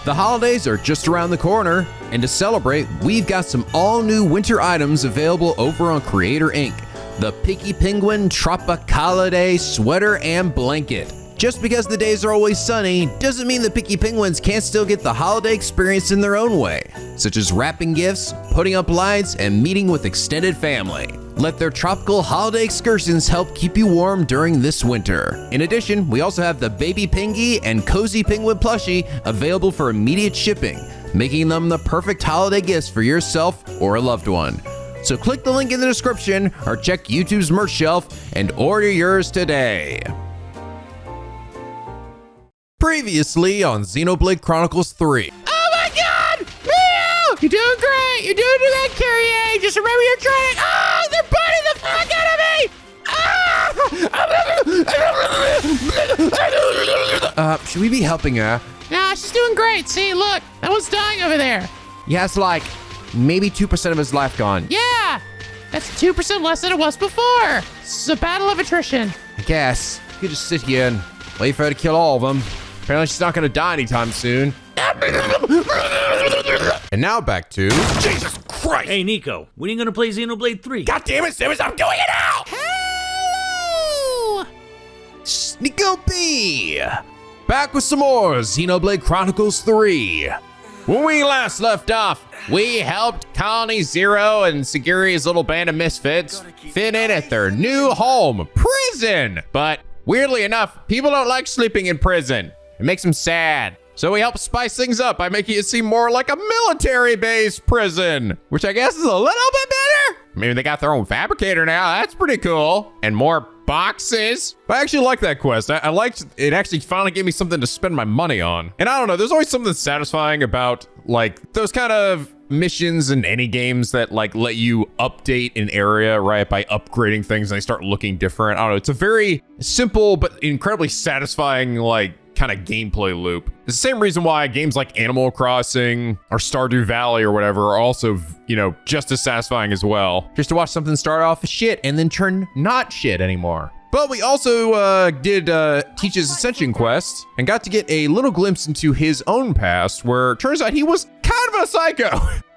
The holidays are just around the corner, and to celebrate, we've got some all-new winter items available over on Creator Inc. The Picky Penguin Tropicalidae sweater and blanket. Just because the days are always sunny doesn't mean the Picky Penguins can't still get the holiday experience in their own way, such as wrapping gifts, putting up lights, and meeting with extended family. Let their tropical holiday excursions help keep you warm during this winter. In addition, we also have the Baby Pingy and Cozy Penguin plushie available for immediate shipping, making them the perfect holiday gifts for yourself or a loved one. So click the link in the description or check YouTube's merch shelf and order yours today. Previously on Xenoblade Chronicles 3. Oh my god! Mio! You're doing great! You're doing that, Carrier! Just remember your training! Oh, they're biting the fuck out of me! Should we be helping her? Nah, she's doing great. See, look, that one's dying over there. He has like maybe 2% of his life gone. Yeah, that's 2% less than it was before. This is a battle of attrition. I guess. You could just sit here and wait for her to kill all of them. Apparently she's not gonna die anytime soon. And now back to... Jesus Christ! Hey, Nico, when are you gonna play Xenoblade 3? God damn it, Simmons, I'm doing it now! Hello! NicoB! Back with some more Xenoblade Chronicles 3. When we last left off, we helped Colony Zero and Sagiri's little band of misfits fit in at their new home, prison. But weirdly enough, people don't like sleeping in prison. It makes them sad. So we help spice things up by making it seem more like a military-based prison, which I guess is a little bit better. Maybe they got their own fabricator now. That's pretty cool. And more boxes. I actually like that quest. I liked it. Actually finally gave me something to spend my money on. And I don't know, there's always something satisfying about like those kind of missions in any games that like let you update an area, right, by upgrading things and they start looking different. I don't know, it's a very simple but incredibly satisfying like kind of gameplay loop. It's the same reason why games like Animal Crossing or Stardew Valley or whatever are also, you know, just as satisfying as well. Just to watch something start off as shit and then turn not shit anymore. But we also did Teach's Ascension quest and got to get a little glimpse into his own past, where it turns out he was kind of a psycho.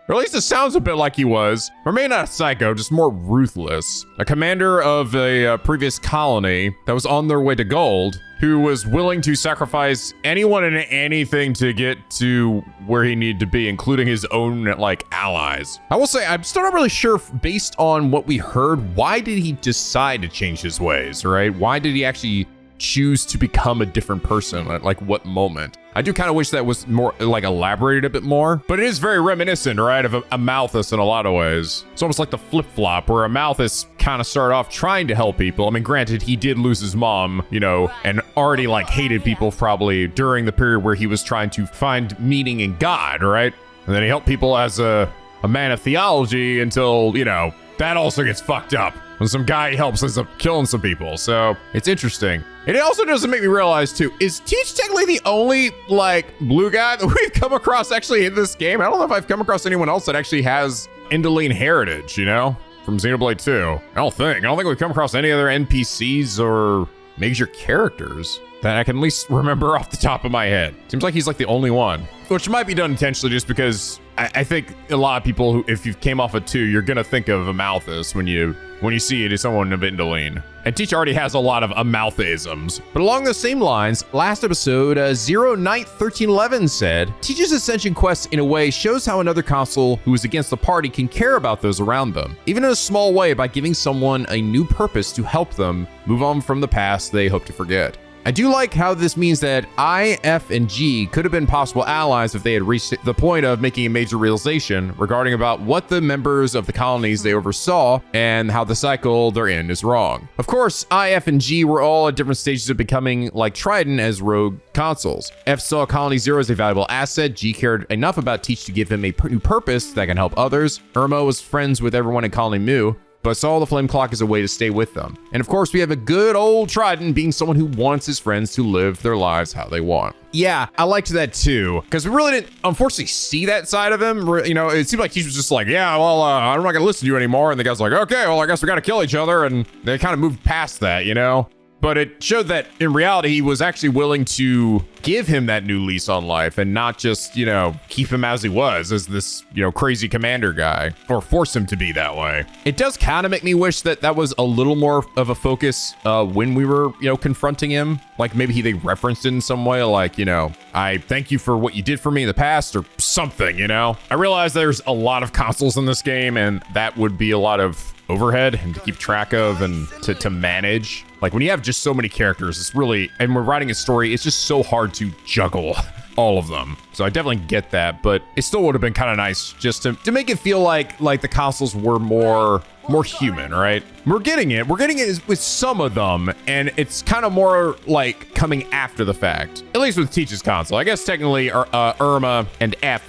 Or at least it sounds a bit like he was. Or maybe not a psycho, just more ruthless. A commander of a previous colony that was on their way to gold, who was willing to sacrifice anyone and anything to get to where he needed to be, including his own like allies. I will say, I'm still not really sure, based on what we heard, why did he decide to change his ways, right? Why did he actually choose to become a different person at like what moment? I do kind of wish that was more like elaborated a bit more, but it is very reminiscent, right, of a Malthus in a lot of ways. It's almost like the flip-flop where a Malthus kind of started off trying to help people. I mean, granted, he did lose his mom, you know, and already like hated people probably during the period where he was trying to find meaning in God, right? And then he helped people as a man of theology until, you know, that also gets fucked up when some guy he helps ends up killing some people. So it's interesting. And it also doesn't make me realize too, is Teach technically the only like blue guy that we've come across actually in this game? I don't know if I've come across anyone else that actually has Indoline heritage, you know, from Xenoblade 2. I don't think we've come across any other NPCs or major characters that I can at least remember off the top of my head. Seems like he's like the only one, which might be done intentionally just because I think a lot of people who, if you came off of 2, you're gonna think of a Malthus when you see it as someone of Indoline. And Teach already has a lot of Amalthisms. But along the same lines, last episode, Zero Knight 1311 said, Teach's Ascension quest in a way shows how another Consul who is against the party can care about those around them, even in a small way, by giving someone a new purpose to help them move on from the past they hope to forget. I do like how this means that I, F, and G could have been possible allies if they had reached the point of making a major realization regarding about what the members of the colonies they oversaw and how the cycle they're in is wrong. Of course, I, F, and G were all at different stages of becoming like Trident as rogue consuls. F saw Colony Zero as a valuable asset. G cared enough about Teach to give him a new purpose that can help others. Irma was friends with everyone in Colony Mu, but saw the flame clock as a way to stay with them. And of course, we have a good old Trident being someone who wants his friends to live their lives how they want. Yeah, I liked that too, because we really didn't, unfortunately, see that side of him. You know, it seemed like he was just like, yeah, well, I'm not gonna listen to you anymore. And the guy's like, okay, well, I guess we gotta kill each other. And they kind of moved past that, you know? But it showed that in reality, he was actually willing to give him that new lease on life and not just, you know, keep him as he was, as this, you know, crazy commander guy, or force him to be that way. It does kind of make me wish that that was a little more of a focus when we were, you know, confronting him. Like maybe they referenced it in some way, like, you know, I thank you for what you did for me in the past or something, you know? I realize there's a lot of consoles in this game and that would be a lot of overhead and to keep track of and to manage. Like when you have just so many characters, it's really, and we're writing a story, it's just so hard to juggle all of them. So I definitely get that, but it still would have been kind of nice just to make it feel like the consoles were more human, right? We're getting it with some of them, and it's kind of more like coming after the fact. At least with Teach's console. I guess technically Irma and F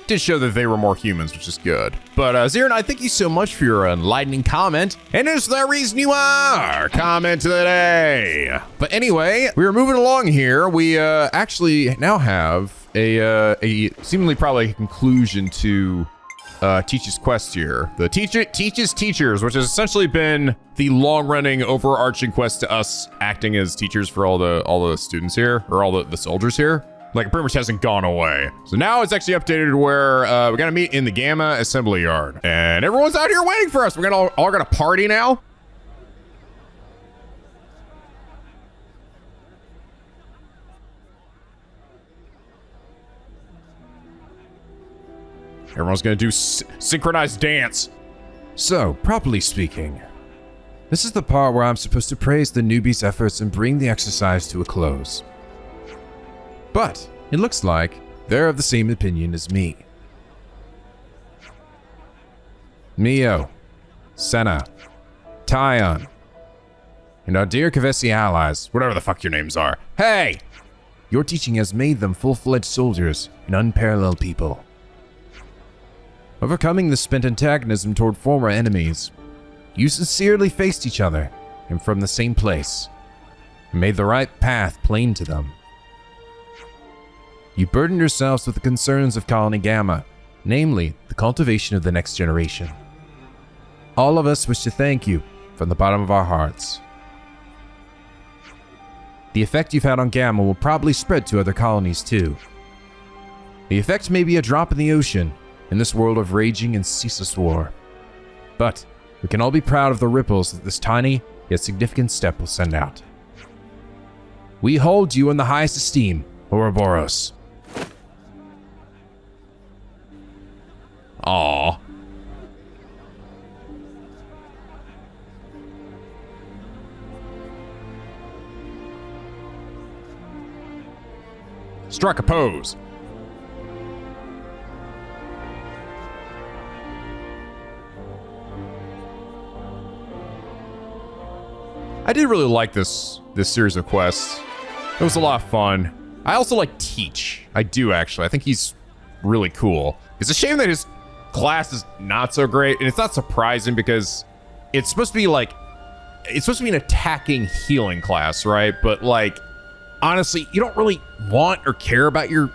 did show that they were more humans, which is good. But Zirin, I thank you so much for your enlightening comment. And is the reason you are comment of the day. But anyway, we are moving along here. We actually now have a seemingly probably a conclusion to Teach's quest here. The Teach's Teachers, which has essentially been the long-running overarching quest to us acting as teachers for all the students here, or all the soldiers here. Like, it pretty much hasn't gone away. So now it's actually updated where we're gonna meet in the Gamma Assembly Yard. And everyone's out here waiting for us. We're gonna all gonna party now. Everyone's gonna do synchronized dance. So, properly speaking, this is the part where I'm supposed to praise the newbies' efforts and bring the exercise to a close. But it looks like they're of the same opinion as me. Mio, Sena, Taion, and our dear Kevesi allies, Whatever the fuck your names are. Hey! your teaching has made them full-fledged soldiers and unparalleled people. Overcoming the spent antagonism toward former enemies, you sincerely faced each other and from the same place, and made the right path plain to them. You burdened yourselves with the concerns of Colony Gamma, namely the cultivation of the next generation. All of us wish to thank you from the bottom of our hearts. The effect you've had on Gamma will probably spread to other colonies too. The effect may be a drop in the ocean in this world of raging and ceaseless war, but we can all be proud of the ripples that this tiny yet significant step will send out. We hold you in the highest esteem, Ouroboros. Aww. Strike a pose. I did really like this series of quests. It was a lot of fun. I also like Teach. I do actually. I think he's really cool. It's a shame that his class is not so great, and it's not surprising because it's supposed to be like, it's supposed to be an attacking healing class, right? But like, honestly, you don't really want or care about your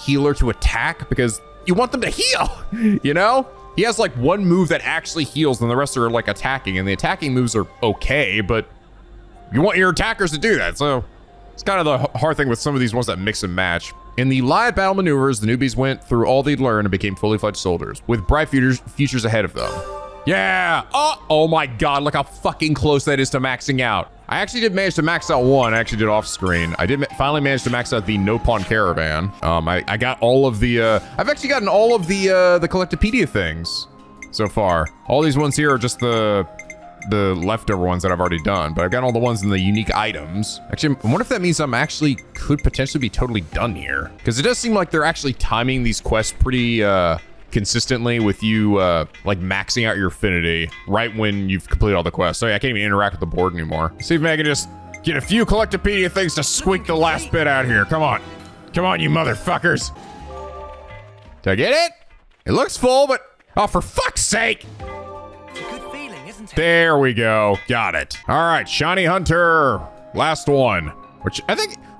healer to attack because you want them to heal, you know? He has like one move that actually heals and the rest are like attacking, and the attacking moves are okay, but you want your attackers to do that. So it's kind of the hard thing with some of these ones that mix and match. In the live battle maneuvers, the newbies went through all they'd learned and became fully fledged soldiers with bright futures ahead of them. Yeah. Oh my God, look how fucking close that is to maxing out. I actually did manage to max out one. I actually did off screen. I did finally manage to max out the No Pawn Caravan. I got all of the, I've actually gotten all of the Collectopedia things so far. All these ones here are just the leftover ones that I've already done, but I've got all the ones in the unique items. Actually, I wonder if that means I'm actually could potentially be totally done here, because it does seem like they're actually timing these quests pretty, consistently with you like maxing out your affinity right when you've completed all the quests. So I can't even interact with the board anymore. See if I can just get a few Collectopedia things to squeak the last bit out here. Come on, you motherfuckers. Did I get it? It looks full, but oh, for fuck's sake. Good feeling, isn't it? There we go. Got it. All right, Shiny Hunter, last one. Which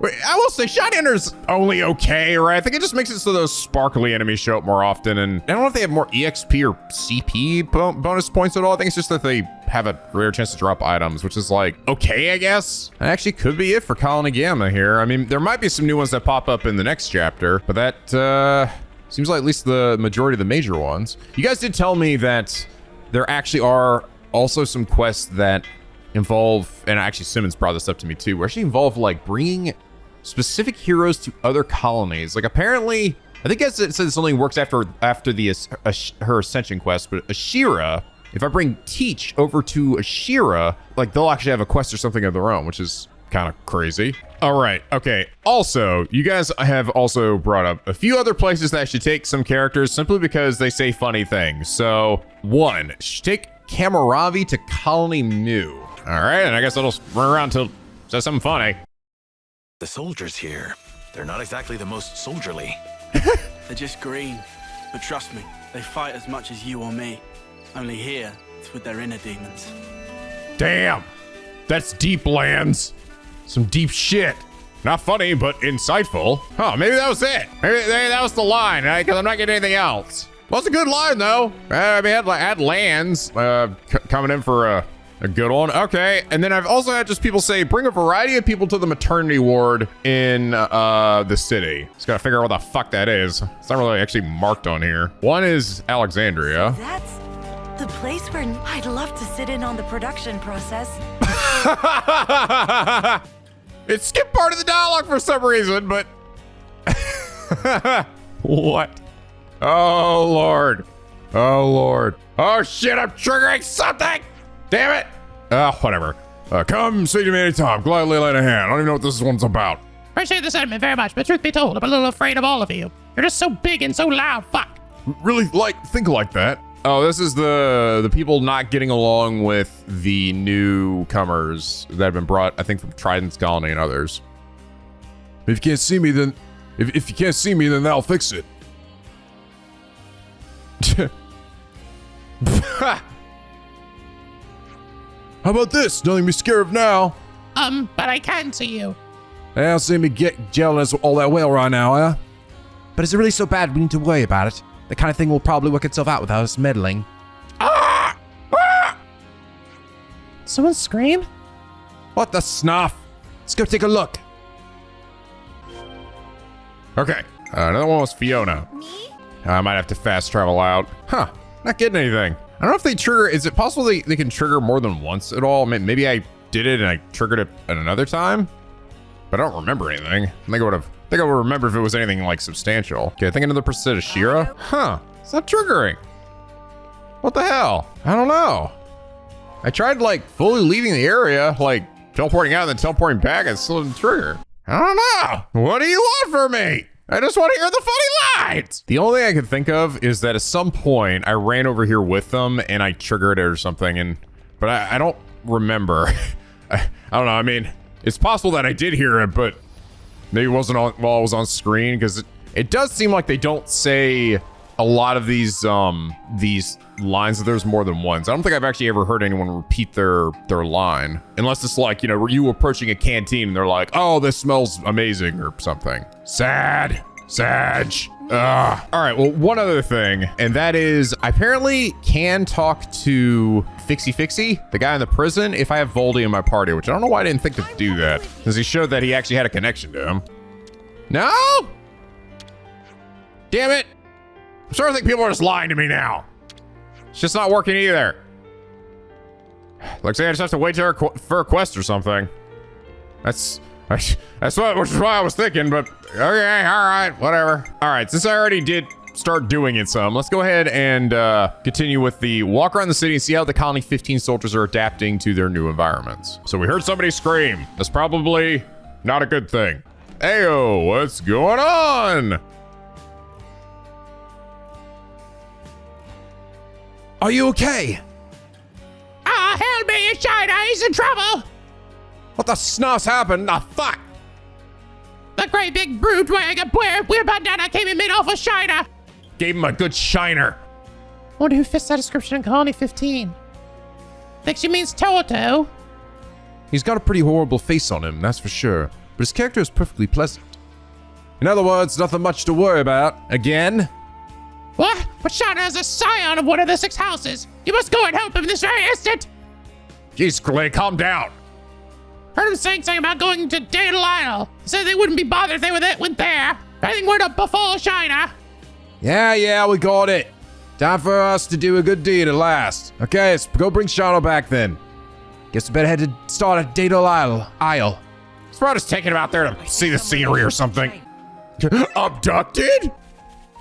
Wait, I will say Shiny Hunter's only okay, right? I think it just makes it so those sparkly enemies show up more often. And I don't know if they have more EXP or CP bonus points at all. I think it's just that they have a rare chance to drop items, which is like, okay, I guess. That actually could be it for Colony Gamma here. I mean, there might be some new ones that pop up in the next chapter, but that seems like at least the majority of the major ones. You guys did tell me that there actually are also some quests that involve, and actually Simmons brought this up to me too, where actually involve like bringing specific heroes to other colonies. Like apparently, I think it says this only works after her ascension quest, but Ashira, if I bring Teach over to Ashira, like they'll actually have a quest or something of their own, which is kind of crazy. All right, okay. Also, you guys have also brought up a few other places that I should take some characters simply because they say funny things. So, one, take Kamaravi to Colony Mu. All right, and I guess I'll just run around till it says something funny. The soldiers here, they're not exactly the most soldierly. They're just green. But trust me, they fight as much as you or me. Only here, it's with their inner demons. Damn, that's deep, Lanz. Some deep shit. Not funny, but insightful. Oh, maybe that was it. Maybe that was the line, because I'm not getting anything else. Well, it's a good line, though. I mean, I had Lanz coming in for a good one. Okay, and then I've also had just people say, bring a variety of people to the maternity ward in the city. Just gotta figure out what the fuck that is. It's not really actually marked on here. One is Alexandria. That's the place where I'd love to sit in on the production process. It skipped part of the dialogue for some reason, but... What? Oh, Lord. Oh, Lord. Oh, shit, I'm triggering something! Damn it! Whatever. Come see me anytime. Gladly lend a hand. I don't even know what this one's about. Appreciate the sentiment very much, but truth be told, I'm a little afraid of all of you. You're just so big and so loud, fuck. Really, think like that. Oh, this is the people not getting along with the newcomers that have been brought, I think, from Trident's Colony and others. If you can't see me, then... If you can't see me, then that'll fix it. How about this? Nothing to be scared of now. But I can see you. I don't see me get jealous all that well right now, huh? But is it really so bad we need to worry about it? The kind of thing will probably work itself out without us meddling. Ah! Ah! Someone scream? What the snuff? Let's go take a look. Okay, another one was Fiona. Me? I might have to fast travel out. Huh, not getting anything. I don't know if they trigger, is it possible they can trigger more than once at all? Maybe I did it and I triggered it at another time, but I don't remember anything. I think I would remember if it was anything like substantial. Okay, I think another person said Ashira. Huh, it's not triggering. What the hell? I don't know. I tried like fully leaving the area, like teleporting out and then teleporting back, and it still didn't trigger. I don't know. What do you want from me? I just want to hear the funny lines. The only thing I can think of is that at some point I ran over here with them and I triggered it or something, but I don't remember. I don't know. I mean, it's possible that I did hear it, but maybe it wasn't on while I was on screen, because it does seem like they don't say a lot of these lines that there's more than once. I don't think I've actually ever heard anyone repeat their line, unless it's like, you know, were you approaching a canteen and they're like, oh, this smells amazing or something. Sad. All right, well, one other thing, and that is I apparently can talk to Fixie, the guy in the prison, if I have Voldy in my party, which I don't know why I didn't think to do that, because he showed that he actually had a connection to him. No? Damn it. I'm starting to think people are just lying to me now. It's just not working either. Looks like I just have to wait for a quest or something. Which is why I was thinking, but okay, all right, whatever. All right, since I already did start doing it some, let's go ahead and continue with the walk around the city and see how the Colony 15 soldiers are adapting to their new environments. So we heard somebody scream. That's probably not a good thing. Ayo, what's going on? Are you okay? Help me, China, he's in trouble. What the snuff's happened? Ah, fuck! The great big brute wearing a weird bandana came and made off with China. Gave him a good shiner. Wonder who fits that description in Colony 15. Think she means Toto. He's got a pretty horrible face on him, that's for sure. but his character is perfectly pleasant. In other words, nothing much to worry about. Again? What? But Shauna is a scion of one of the 6 houses. You must go and help him this very instant. Jeez, Clay, calm down. Heard him saying something about going to Data Lyle. He said they wouldn't be bothered if they went there. Anything were to befall Shauna. Yeah, we got it. Time for us to do a good deed at last. Okay, let's go bring Shauna back then. Guess we better head to start at Data Isle. Let's probably just take him out there to see the scenery or something. Abducted?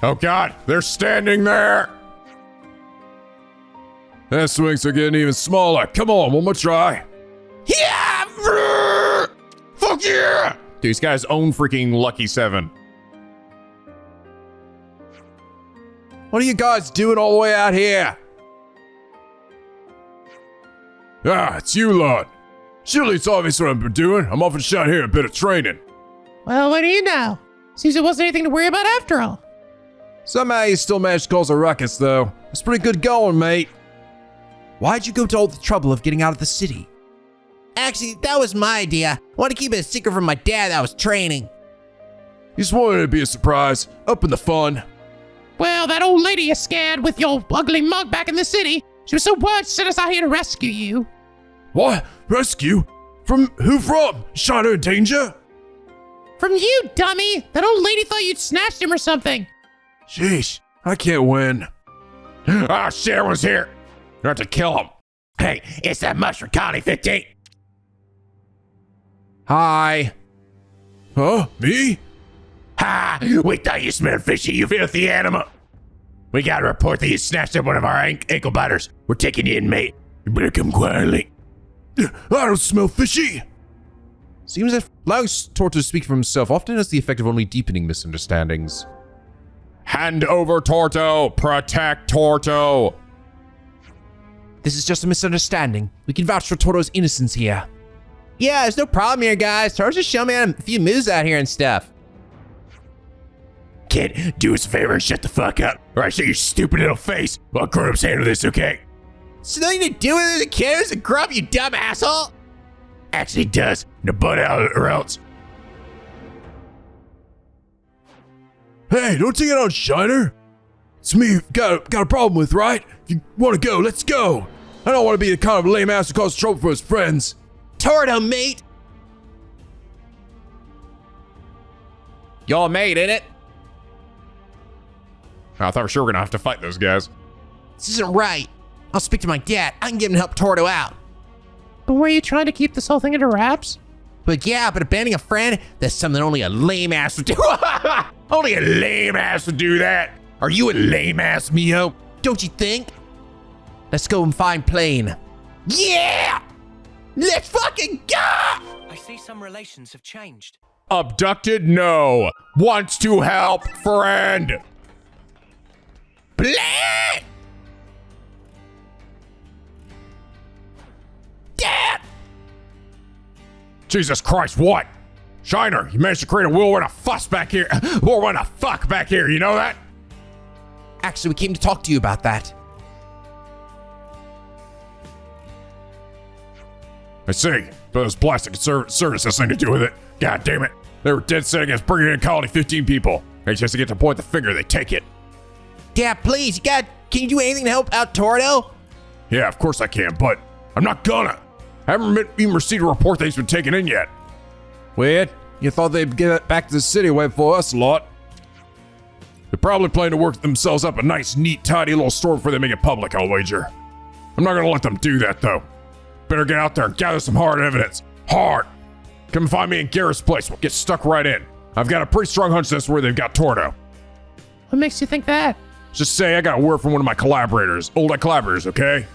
Oh God, they're standing there. The swings are getting even smaller. Come on, one more try. Yeah! Fuck yeah! Dude, this guy's own freaking Lucky 7. What are you guys doing all the way out here? Ah, it's you lot. Surely it's obvious what I've been doing. I'm off and shot here a bit of training. Well, what do you know? Seems it wasn't anything to worry about after all. Somehow you still managed to cause a ruckus, though. It's pretty good going, mate. Why'd you go to all the trouble of getting out of the city? Actually, that was my idea. I wanted to keep it a secret from my dad that I was training. You just wanted it to be a surprise. Up in the fun. Well, that old lady you scared with your ugly mug back in the city. She was so worried she sent us out here to rescue you. What? Rescue? From who from? Shauna in danger? From you, dummy! That old lady thought you'd snatched him or something. Sheesh, I can't win. Ah, shit, everyone's here. You have to kill him. Hey, it's that mushroom Connie 15. Hi. Huh? Me? Ha! We thought you smelled fishy, you filthy animal. We got a report that you snatched up one of our ankle biters. We're taking you in, mate. You better come quietly. I don't smell fishy. Seems that allowing Torto to speak for himself often has the effect of only deepening misunderstandings. Hand over Torto. Protect Torto. This is just a misunderstanding. We can vouch for Torto's innocence here. Yeah, there's no problem here, guys. Torto's just showing me a few moves out here and stuff. Kid, do us a favor and shut the fuck up, or I show your stupid little face while grown-ups handle this, okay? It's nothing to do with it. The kid is a grub, you dumb asshole. Actually does. Now butt out or else. Hey, don't take it on Shiner. It's me you've got a problem with, right? If you want to go, let's go. I don't want to be the kind of lame ass who causes trouble for his friends. Torto, mate. Y'all made in it? I thought for sure we're gonna have to fight those guys. This isn't right. I'll speak to my dad. I can get him to help Torto out. But were you trying to keep this whole thing under wraps? But yeah, but abandoning a friend, that's something only a lame ass would do. Only a lame ass would do that. Are you a lame ass, Mio? Don't you think? Let's go and find Plane. Yeah! Let's fucking go! I see some relations have changed. Abducted? No. Wants to help friend. Plane! Dad! Jesus Christ, what? Shiner, you managed to create a whirlwind of fuss back here. Whirlwind of fuck back here, you know that? Actually, we came to talk to you about that. I see, but those plastic service has nothing to do with it. God damn it. They were dead set against bringing in Colony 15 people. They just get to point the finger, they take it. Dad, please, can you do anything to help out Torto? Yeah, of course I can, but I'm not gonna. I haven't even received a report that he's been taken in yet. Weird. You thought they'd get back to the city wait for us a lot. They're probably planning to work themselves up a nice, neat, tidy little store before they make it public, I'll wager. I'm not gonna let them do that, though. Better get out there and gather some hard evidence. Hard! Come find me in Garrett's place. We'll get stuck right in. I've got a pretty strong hunch that's where they've got Torto. What makes you think that? Just say I got a word from one of my collaborators. Old collaborators, okay?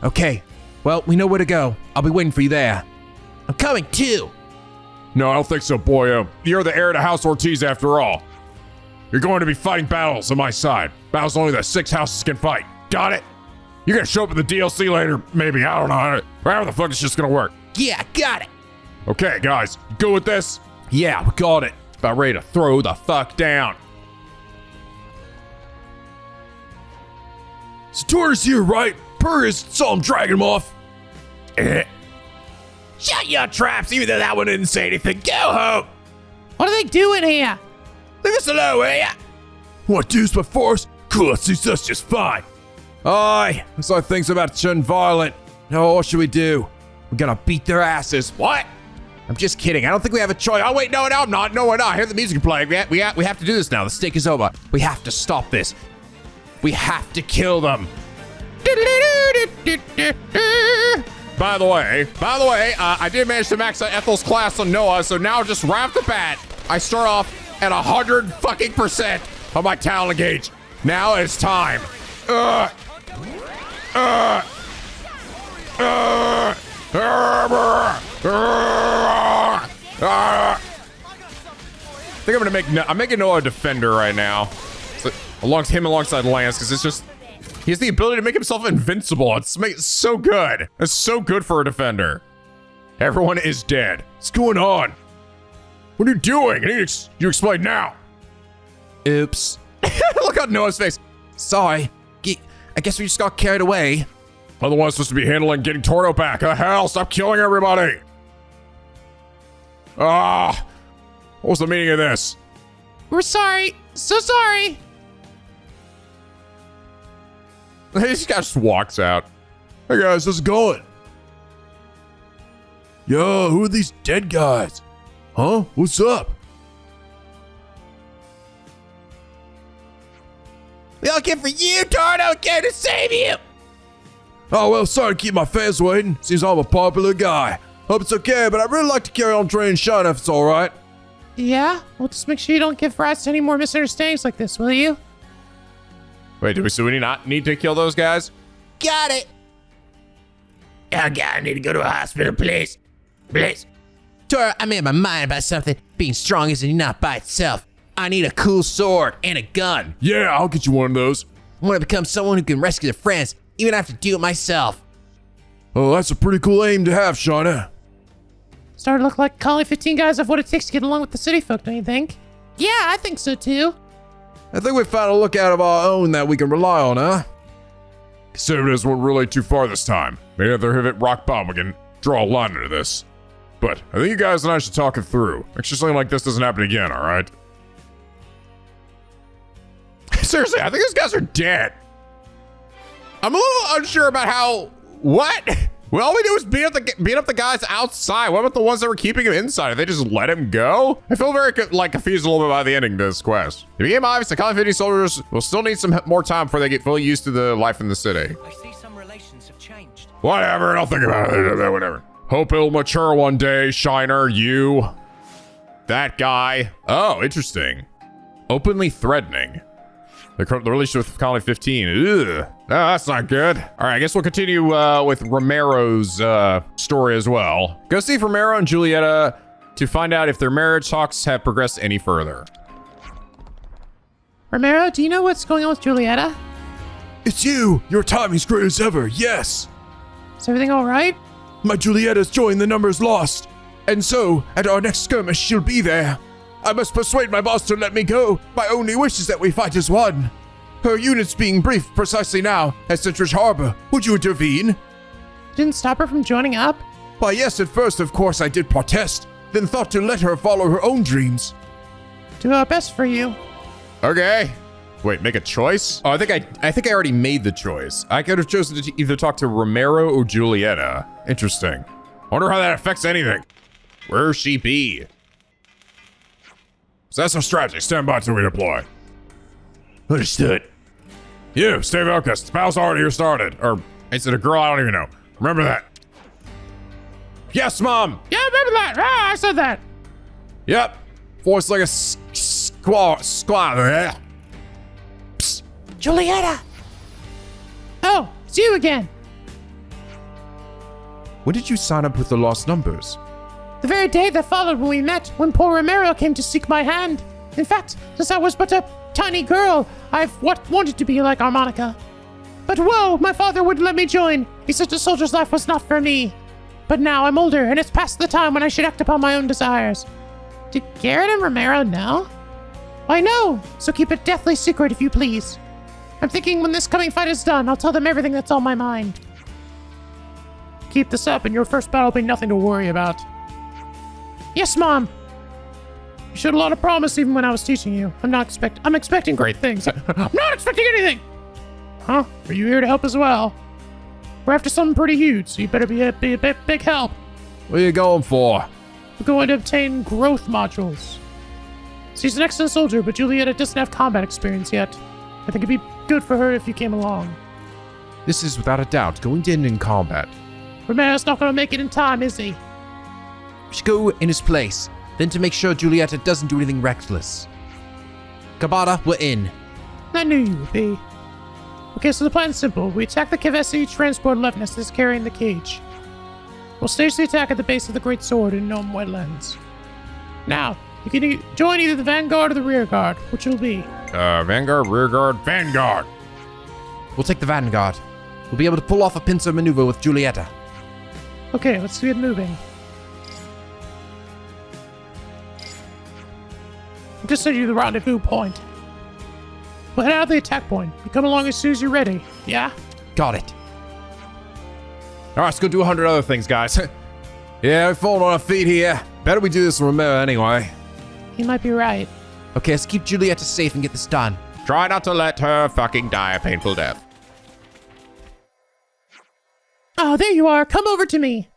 Okay. Well, we know where to go. I'll be waiting for you there. I'm coming too. No, I don't think so, boyo. You're the heir to House Ortiz after all. You're going to be fighting battles on my side. Battles only the 6 houses can fight. Got it? You're gonna show up at the DLC later, maybe. I don't know. However the fuck it's just gonna work. Yeah, got it. Okay, guys, you good with this? Yeah, we got it. About ready to throw the fuck down. Sator's here, right? Purgus saw him dragging him off. Shut your traps, even though that one didn't say anything. Go home. What are they doing here? Leave us alone, will ya? What, use by force? Cool, suits us just fine. Aye, looks like things are about to turn violent. Now, what should we do? We're gonna beat their asses. What? I'm just kidding. I don't think we have a choice. Oh, wait, no, I'm not. No, we're not. I hear the music playing. We have to do this now. The stake is over. We have to stop this. We have to kill them. By the way, I did manage to max out Ethel's class on Noah, so now just right off the bat, I start off at 100% of my talent gauge. Now it's time. I think I'm making Noah a defender right now. So, alongside Lance, because it's just, he has the ability to make himself invincible. It's so good. It's so good for a defender. Everyone is dead. What's going on? What are you doing? I need you explain now. Oops. Look at Noah's face. Sorry. I guess we just got carried away. Otherwise supposed to be handling getting Tordo back. The hell, stop killing everybody. What was the meaning of this? We're sorry. So sorry. This guy just walks out. Hey guys, how's it going? Yo, who are these dead guys? Huh? What's up? We all came for you, Tordo. Came to save you. Oh, well, sorry to keep my fans waiting. Seems I'm a popular guy. Hope it's okay, but I'd really like to carry on training Shine if it's all right. Yeah? Well, just make sure you don't give rise to any more misunderstandings like this, will you? Wait, do we not need to kill those guys? Got it. Oh, God, I need to go to a hospital, please. Please. Tordo, I made up my mind about something. Being strong isn't enough by itself. I need a cool sword and a gun. Yeah, I'll get you one of those. I want to become someone who can rescue their friends, even if I have to do it myself. Oh, that's a pretty cool aim to have, Shauna. Starting to look like calling 15 guys of what it takes to get along with the city folk, don't you think? Yeah, I think so too. I think we found a lookout of our own that we can rely on, huh? Conservatives went really too far this time. Maybe if they're hit rock bottom, we can draw a line into this. But I think you guys and I should talk it through. Make sure something like this doesn't happen again, alright? Seriously, I think those guys are dead. I'm a little unsure about how... What? Well, all we do is beat up the guys outside. What about the ones that were keeping him inside? Did they just let him go? I feel very confused a little bit by the ending of this quest. It became obvious the Colony 50 soldiers will still need some more time before they get fully used to the life in the city. I see some relations have changed. Whatever, I'll think about it. Whatever. Hope it'll mature one day, Shiner, you. That guy. Oh, interesting. Openly threatening. The relationship with Colony 15. Ugh. Oh, that's not good. All right, I guess we'll continue with Romero's story as well. Go see Romero and Julieta to find out if their marriage talks have progressed any further. Romero, do you know what's going on with Julieta? It's you! Your timing's great as ever, yes! Is everything all right? My Julieta's joined the numbers lost. And so, at our next skirmish, she'll be there. I must persuade my boss to let me go. My only wish is that we fight as one. Her unit's being briefed precisely now at Citrus Harbor. Would you intervene? Didn't stop her from joining up? Why, yes, at first, of course, I did protest, then thought to let her follow her own dreams. Do our best for you. Okay. Wait, make a choice? Oh, I think I already made the choice. I could have chosen to either talk to Romero or Julieta. Interesting. Wonder how that affects anything. Where'll she be? So that's our strategy. Stand by till we deploy. Understood. You, stay focused. Battle's already here started. Or, is it a girl? I don't even know. Remember that. Yes, Mom! Yeah, I remember that. Ah, I said that. Yep. Voice like a squaw. Yeah. Julieta! Oh, it's you again. When did you sign up with the lost numbers? The very day that followed when we met, when poor Romero came to seek my hand. In fact, since I was but a tiny girl, I've wanted to be like Harmonica. But whoa, my father wouldn't let me join. He said the soldier's life was not for me. But now I'm older, and it's past the time when I should act upon my own desires. Do Garrett and Romero know? I know, so keep it deathly secret if you please. I'm thinking when this coming fight is done, I'll tell them everything that's on my mind. Keep this up and your first battle will be nothing to worry about. Yes, Mom! You showed a lot of promise even when I was teaching you. I'm expecting great things. I'm not expecting anything! Huh? Are you here to help as well? We're after something pretty huge, so you better be a big help. What are you going for? We're going to obtain growth modules. She's an excellent soldier, but Julieta doesn't have combat experience yet. I think it'd be good for her if you came along. This is without a doubt going to end in combat. Romero's not gonna make it in time, is he? We should go in his place, then to make sure Julieta doesn't do anything reckless. Kabata, we're in. I knew you would be. Okay, so the plan's simple. We attack the Keves transport Levinus that's carrying the cage. We'll stage the attack at the base of the Great Sword in Gnome Wetlands. Now, you can join either the Vanguard or the Rear Guard, which will be. Vanguard, Rear Guard, Vanguard. We'll take the Vanguard. We'll be able to pull off a pincer maneuver with Julieta. Okay, let's get moving. I just sent you the rendezvous point. We'll head out of the attack point. You come along as soon as you're ready. Yeah? Got it. All right, let's go do 100 other things, guys. Yeah, we're falling on our feet here. Better we do this in Romero anyway. You might be right. Okay, let's keep Julieta safe and get this done. Try not to let her fucking die a painful death. Oh, there you are. Come over to me.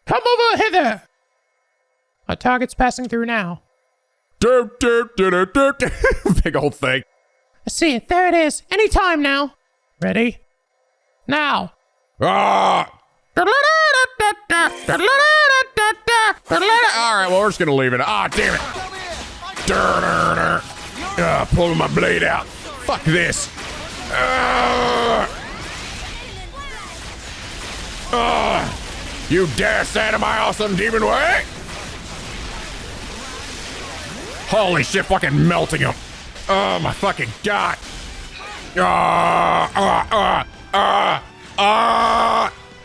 Come over hither. Our target's passing through now. Big old thing. I see it. There it is. Anytime now. Ready? Now. Ah! All right, well, we're just gonna leave it. Ah, damn it. Pulling my blade out. Fuck this. You dare stand in my awesome demon way? Holy shit, fucking melting him. Oh my fucking god.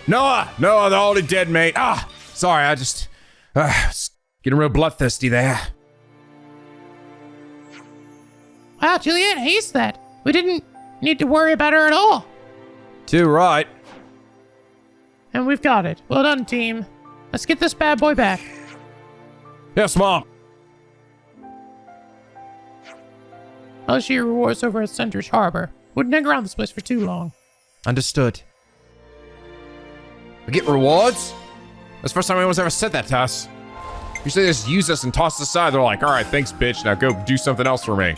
Noah, the already dead mate. Sorry, I just getting real bloodthirsty there. Wow, Juliet hates that. We didn't need to worry about her at all. Too right. And we've got it. Well done, team. Let's get this bad boy back. Yes, Mom. I'll share your rewards over at Sundridge Harbor. Wouldn't hang around this place for too long. Understood. We get rewards? That's the first time anyone's ever said that to us. Usually they just use us and toss us aside. They're like, all right, thanks, bitch. Now go do something else for me.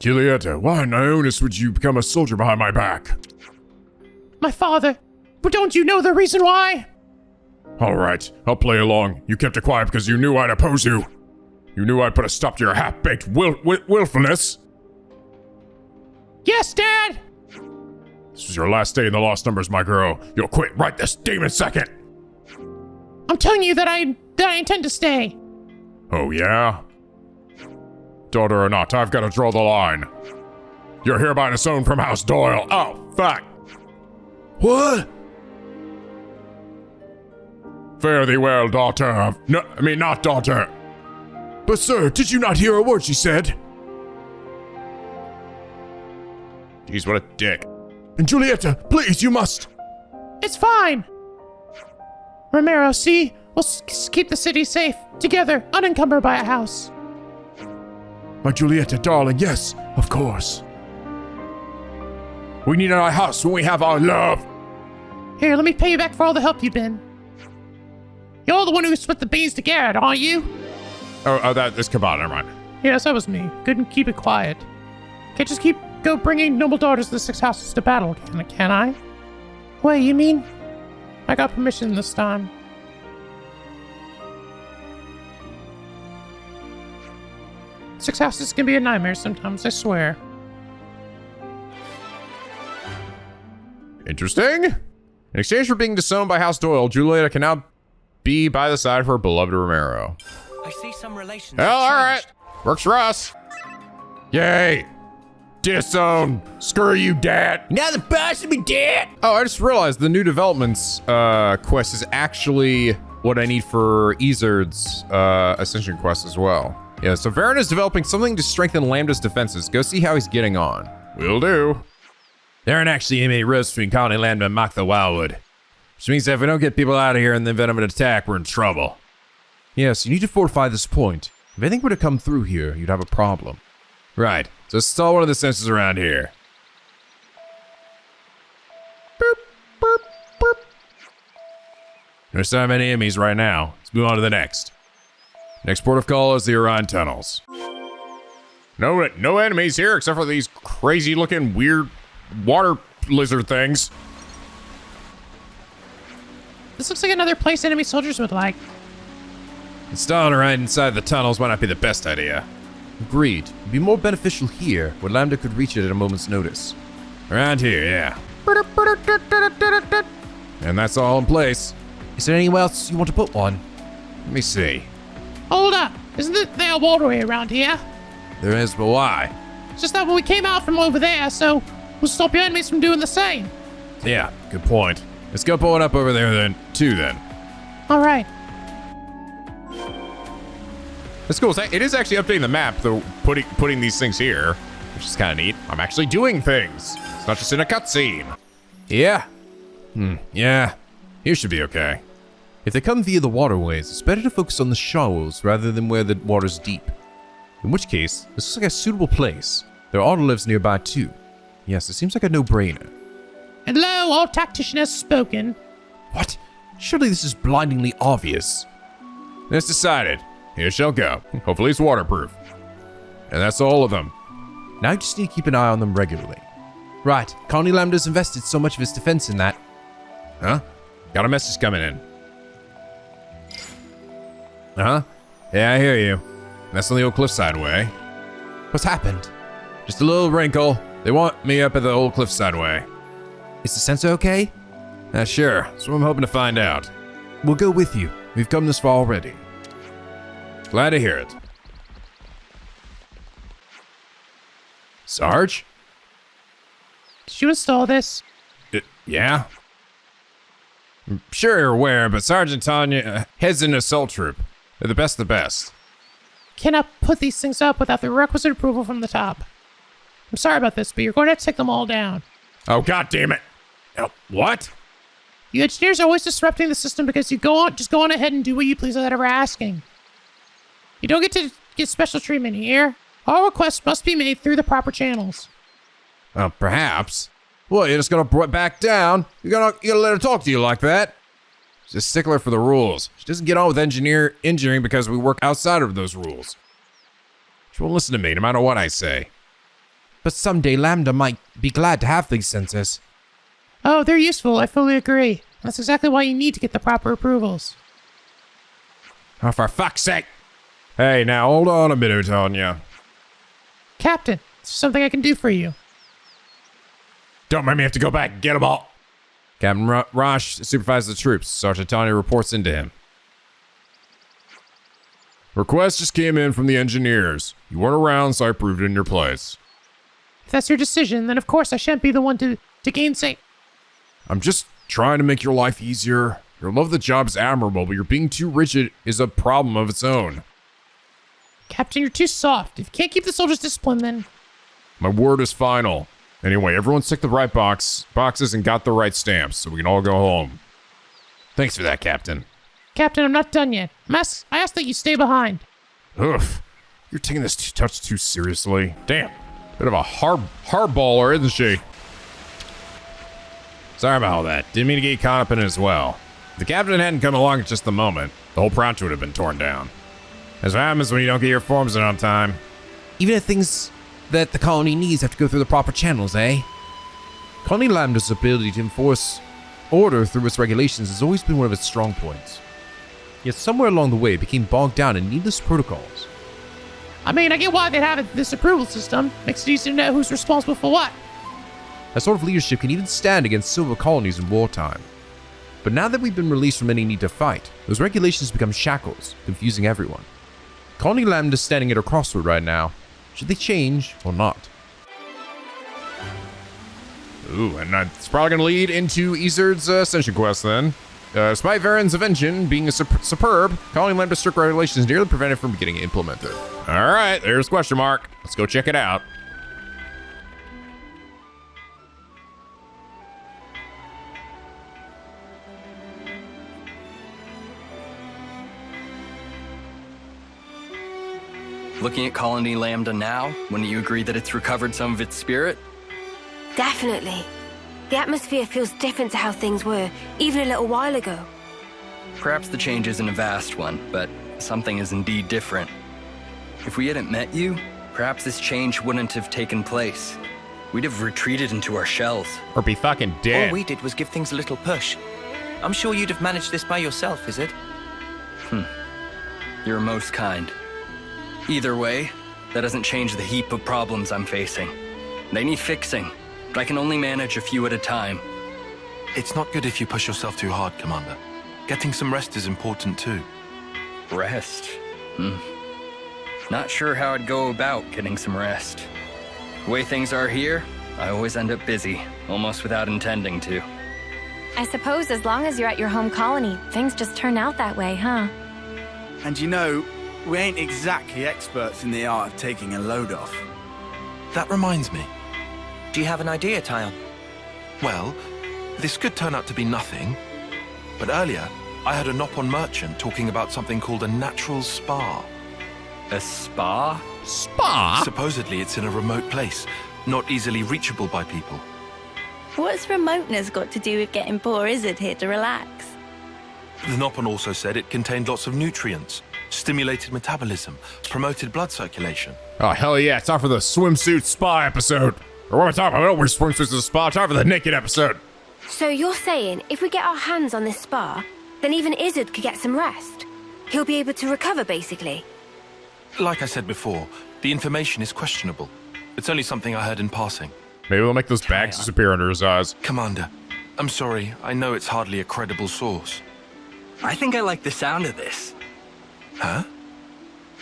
Julieta, why in Aionios would you become a soldier behind my back? My father. But don't you know the reason why? All right, I'll play along. You kept it quiet because you knew I'd oppose you. You knew I'd put a stop to your half-baked willfulness. Yes, Dad! This was your last day in the Lost Numbers, my girl. You'll quit right this demon second. I'm telling you that I intend to stay. Oh, yeah? Daughter or not, I've got to draw the line. You're hereby disowned from House Doyle. Oh, fuck. What? Fare thee well, daughter. Not daughter. But sir, did you not hear a word she said? Jeez, what a dick. And Julieta, please, you must. It's fine. Romero, see? We'll keep the city safe, together, unencumbered by a house. My Julieta, darling, yes, of course. We need our house when we have our love. Here, let me pay you back for all the help you've been. You're the one who split the beans to Garrett, aren't you? Oh, that's Kabata, never mind. Yes, that was me. Couldn't keep it quiet. Can't just go bringing noble daughters of the Six Houses to battle, can I? Wait, you mean? I got permission this time. Six Houses can be a nightmare sometimes, I swear. Interesting. In exchange for being disowned by House Doyle, Julieta can now be by the side of her beloved Romero. I see some relations. Well, have all right. changed. Works for us. Yay. Disown. Screw you, Dad. Now the boss will be dead. Oh, I just realized the new developments quest is actually what I need for Isurd's Ascension quest as well. Yeah, so Varen is developing something to strengthen Lambda's defenses. Go see how he's getting on. Will do. There aren't actually any roads between Colony Lambda and Mach the Wildwood. Which means that if we don't get people out of here in the event of an attack, we're in trouble. Yes, you need to fortify this point. If anything were to come through here, you'd have a problem. Right, so install one of the sensors around here. Boop, boop, boop. There's not many enemies right now. Let's move on to the next. Next port of call is the Orion Tunnels. No enemies here except for these crazy looking weird water lizard things. This looks like another place enemy soldiers would like. Installing it right inside the tunnels might not be the best idea. Agreed. It'd be more beneficial here, where Lambda could reach it at a moment's notice. Around here, yeah. And that's all in place. Is there anywhere else you want to put one? Let me see. Hold up. Isn't there a waterway around here? There is, but why? It's just that when we came out from over there, so we'll stop your enemies from doing the same. Yeah, good point. Let's go pull it up over there then, too then. All right. That's cool. It is actually updating the map, though, putting these things here, which is kind of neat. I'm actually doing things. It's not just in a cutscene. Yeah. Yeah. Here should be okay. If they come via the waterways, it's better to focus on the shoals rather than where the water's deep. In which case, this looks like a suitable place. There are autolives nearby too. Yes, it seems like a no-brainer. Hello, all tactician has spoken. What? Surely this is blindingly obvious. It's decided. Here shall go. Hopefully it's waterproof. And that's all of them. Now you just need to keep an eye on them regularly. Right, Colony Lambda's invested so much of its defense in that. Huh? Got a message coming in. Uh-huh. Yeah, I hear you. That's on the old cliffside way. What's happened? Just a little wrinkle. They want me up at the old cliffside way. Is the sensor okay? Sure. That's what I'm hoping to find out. We'll go with you. We've come this far already. Glad to hear it. Sarge? Did you install this? Yeah? I'm sure you're aware, but Sergeant Tanya heads an assault troop. They're the best of the best. Cannot put these things up without the requisite approval from the top. I'm sorry about this, but you're going to have to take them all down. Oh, god damn it. What? You engineers are always disrupting the system because you just go on ahead and do what you please without ever asking. You don't get to get special treatment here. All requests must be made through the proper channels. Perhaps. Well, you're just gonna back down? You gotta let her talk to you like that? She's a stickler for the rules. She doesn't get on with engineering because we work outside of those rules. She won't listen to me no matter what I say. But someday Lambda might be glad to have these sensors. Oh, they're useful. I fully agree. That's exactly why you need to get the proper approvals. Oh, for fuck's sake. Hey, now hold on a minute, Tanya. Captain, is there something I can do for you? Don't make me have to go back and get them all. Captain Rosh supervises the troops. Sergeant Tanya reports into him. Request just came in from the engineers. You weren't around, so I approved it in your place. If that's your decision, then of course I shan't be the one to gainsay. I'm just trying to make your life easier. Your love of the job is admirable, but you're being too rigid is a problem of its own. Captain, you're too soft. If you can't keep the soldiers disciplined, then... My word is final. Anyway, everyone ticked the right boxes and got the right stamps, so we can all go home. Thanks for that, Captain. Captain, I'm not done yet. I ask that you stay behind. Oof. You're taking this touch too seriously. Damn. Bit of a hardballer, isn't she? Sorry about all that. Didn't mean to get you caught up in it as well. If the captain hadn't come along at just the moment, the whole project would have been torn down. That's what happens when you don't get your forms in on time. Even if things that the colony needs have to go through the proper channels, eh? Colony Lambda's ability to enforce order through its regulations has always been one of its strong points. Yet somewhere along the way it became bogged down in needless protocols. I mean, I get why they'd have this approval system. Makes it easy to know who's responsible for what. That sort of leadership can even stand against silver colonies in wartime. But now that we've been released from any need to fight, those regulations become shackles, confusing everyone. Colony Lambda is standing at a crossroad right now. Should they change or not? Ooh, and it's probably going to lead into Isurd's ascension quest then. Despite Varen's invention being superb, Colony Lambda's strict regulations nearly prevent it from getting implemented. All right, there's question mark. Let's go check it out. Looking at Colony Lambda now, wouldn't you agree that it's recovered some of its spirit? Definitely. The atmosphere feels different to how things were, even a little while ago. Perhaps the change isn't a vast one, but something is indeed different. If we hadn't met you, perhaps this change wouldn't have taken place. We'd have retreated into our shells. Or be fucking dead. All we did was give things a little push. I'm sure you'd have managed this by yourself, is it? You're most kind. Either way, that doesn't change the heap of problems I'm facing. They need fixing, but I can only manage a few at a time. It's not good if you push yourself too hard, Commander. Getting some rest is important too. Rest? Not sure how I'd go about getting some rest. The way things are here, I always end up busy, almost without intending to. I suppose as long as you're at your home colony, things just turn out that way, huh? And you know, we ain't exactly experts in the art of taking a load off. That reminds me. Do you have an idea, Taion? Well, this could turn out to be nothing. But earlier, I heard a Nopon merchant talking about something called a natural spa. A spa? Spa? Supposedly it's in a remote place, not easily reachable by people. What's remoteness got to do with getting poor Isurd here to relax? The Nopon also said it contained lots of nutrients, stimulated metabolism, promoted blood circulation. Oh, hell yeah, it's time for the swimsuit spa episode. Or what am I talking about? I don't wear swimsuits in the spa. Time for the naked episode. So you're saying if we get our hands on this spa, then even Isurd could get some rest? He'll be able to recover, basically? Like I said before, the information is questionable. It's only something I heard in passing. Maybe we'll make those bags disappear under his eyes. Commander, I'm sorry. I know it's hardly a credible source. I think I like the sound of this. Huh?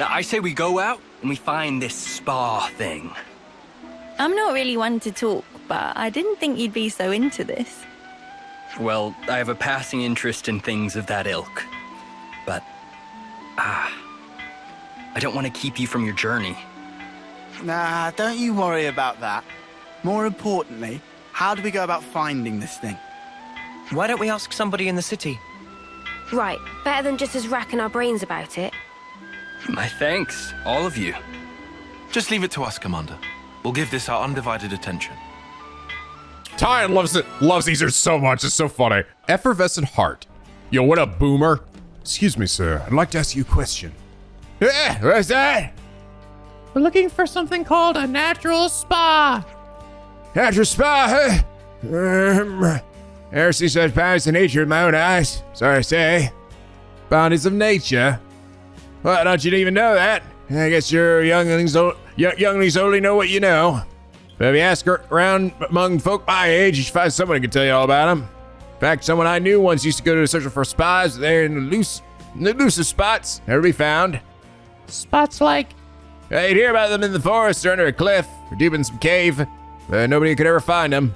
I say we go out and we find this spa thing. I'm not really one to talk, but I didn't think you'd be so into this. Well, I have a passing interest in things of that ilk. But, I don't want to keep you from your journey. Nah, don't you worry about that. More importantly, how do we go about finding this thing? Why don't we ask somebody in the city? Right, better than just us racking our brains about it. My thanks, all of you. Just leave it to us, Commander. We'll give this our undivided attention. Taion loves Isurd so much. It's so funny. Effervescent heart. Yo, what up, boomer? Excuse me, sir. I'd like to ask you a question. What's that? We're looking for something called a natural spa. Natural spa, huh? Never seen such bounties of nature with my own eyes. Sorry to say. Bounties of nature? Well, don't you even know that? I guess your younglings only know what you know. But if you ask around among folk my age, you should find someone who can tell you all about them. In fact, someone I knew once used to go to search for spas. They're in the loosest spots, never be found. Spots like? You'd hear about them in the forest or under a cliff or deep in some cave, but nobody could ever find them.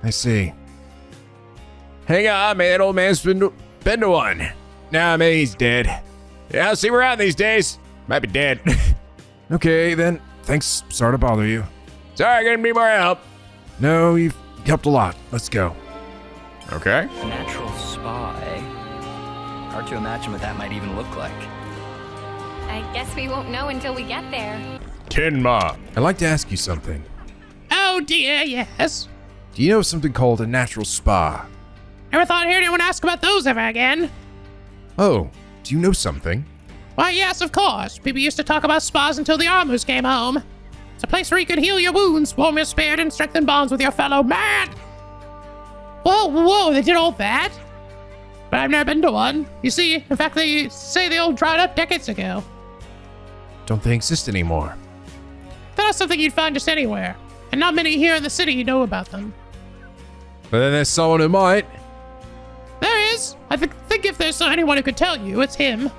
I see. Hang on, man, that old man's been to one. Nah, maybe he's dead. Yeah, I'll see him around these days. Might be dead. Okay, then. Thanks. Sorry to bother you. Sorry, gonna need more help. No, you've helped a lot. Let's go. Okay. Natural spa, eh? Hard to imagine what that might even look like. I guess we won't know until we get there. Tenma. I'd like to ask you something. Oh dear, yes. Do you know something called a natural spa? Never thought I'd hear anyone ask about those ever again. Oh, do you know something? Why, yes, of course. People used to talk about spas until the armors came home. It's a place where you can heal your wounds, warm your spirit, and strengthen bonds with your fellow man. Whoa, they did all that? But I've never been to one. You see, in fact, they say they all dried up decades ago. Don't they exist anymore? That's something you'd find just anywhere. And not many here in the city know about them. But then there's someone who might. There is. I think if there's anyone who could tell you, it's him.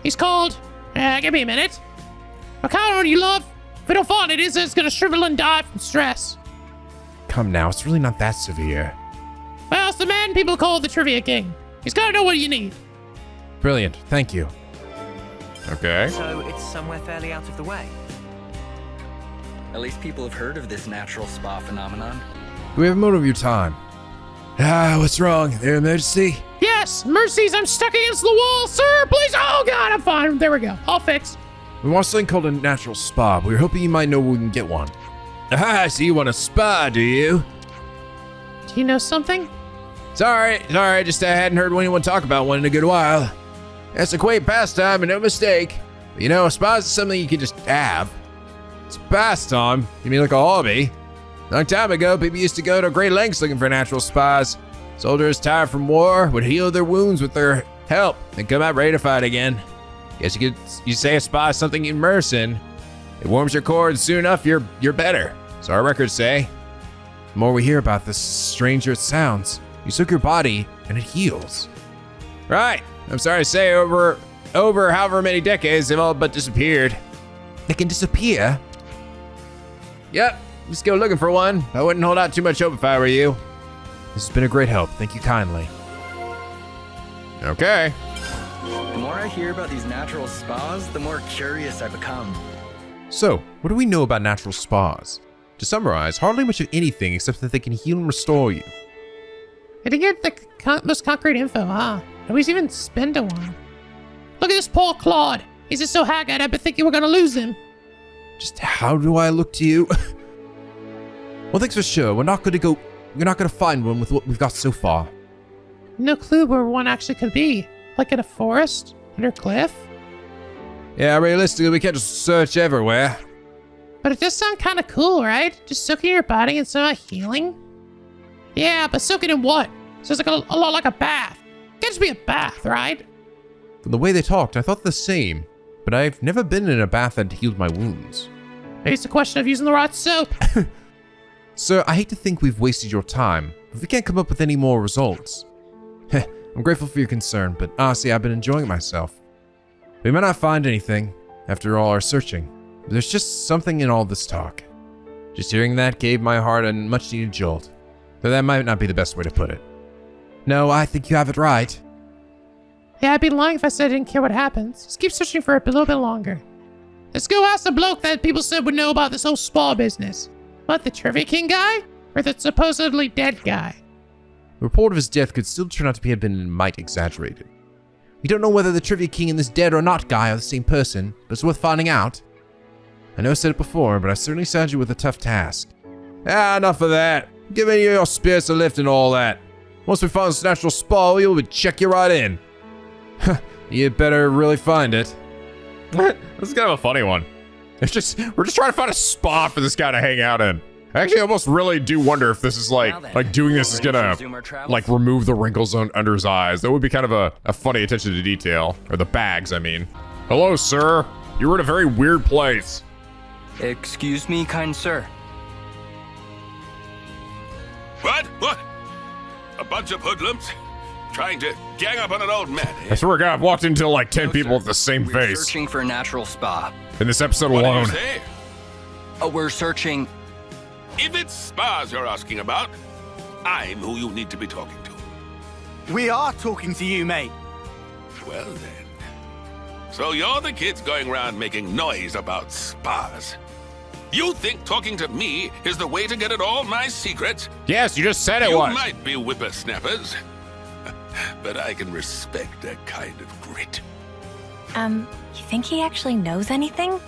He's called... give me a minute. But count on you, love. If we don't find it, Isur's gonna shrivel and die from stress. Come now, it's really not that severe. Well, it's the man people call the Trivia King. He's gotta know what you need. Brilliant, thank you. Okay. So it's somewhere fairly out of the way. At least people have heard of this natural spa phenomenon. Do we have a moment of your time? What's wrong? Their emergency? Yes, mercies, I'm stuck against the wall, sir. Please. Oh, God, I'm fine. There we go. All fixed. We want something called a natural spa. We were hoping you might know where we can get one. Ah, so you want a spa, do you? Do you know something? Sorry, just I hadn't heard anyone talk about one in a good while. It's a quaint pastime and no mistake. But you know, a spa is something you can just have. It's a pastime? You mean like a hobby? A long time ago, people used to go to great lengths looking for natural spas. Soldiers tired from war would heal their wounds with their help and come out ready to fight again. Guess you say a spa is something you immerse in. It warms your core and soon enough you're better. So our records say. The more we hear about this, the stranger it sounds. You soak your body and it heals. Right. I'm sorry to say over however many decades they've all but disappeared. They can disappear? Yep. Just go looking for one. I wouldn't hold out too much hope if I were you. This has been a great help. Thank you kindly. Okay. The more I hear about these natural spas, the more curious I become. So, what do we know about natural spas? To summarize, hardly much of anything except that they can heal and restore you. I didn't get the most concrete info, huh? Nobody's even spend to one. Look at this poor Claude. He's just so haggard, I've been thinking we're gonna lose him. Just how do I look to you? Well, thanks for sure. We're not gonna find one with what we've got so far. No clue where one actually could be. Like in a forest? Under a cliff? Yeah, realistically, we can't just search everywhere. But it does sound kind of cool, right? Just soaking your body and somehow healing? Yeah, but soaking in what? So it's like a lot like a bath. It can't just be a bath, right? From the way they talked, I thought the same. But I've never been in a bath that healed my wounds. Maybe it's a question of using the right soap. Sir, I hate to think we've wasted your time, but we can't come up with any more results. I'm grateful for your concern, but honestly, I've been enjoying myself. We might not find anything after all our searching, but there's just something in all this talk. Just hearing that gave my heart a much-needed jolt, though that might not be the best way to put it. No, I think you have it right. Yeah, I'd be lying if I said I didn't care what happens. Just keep searching for it a little bit longer. Let's go ask the bloke that people said would know about this whole spa business. What, the Trivia King guy? Or the supposedly dead guy? The report of his death could still turn out to have been might exaggerated. We don't know whether the Trivia King and this dead or not guy are the same person, but it's worth finding out. I know I said it before, but I certainly saddled you with a tough task. Enough of that. Giving you your spirits a lift and all that. Once we find this natural spa, we will check you right in. You better really find it. This is kind of a funny one. We're just trying to find a spot for this guy to hang out in. I actually almost really do wonder if this is like doing this is gonna like remove the wrinkles under his eyes. That would be kind of a funny attention to detail. Or the bags, I mean. Hello, sir. You were in a very weird place. Excuse me, kind sir. What? A bunch of hoodlums? Trying to gang up on an old man, eh? I swear to God, I've walked into like 10 people sir. with the same We're face. Searching for a natural spa. In this episode What alone. do you say? We're searching. If it's spas you're asking about, I'm who you need to be talking to. We are talking to you, mate. Well then. So you're the kids going around making noise about spas. You think talking to me is the way to get at all my secrets? Yes, you just said it You was. might be whippersnappers, but I can respect that kind of grit. You think he actually knows anything?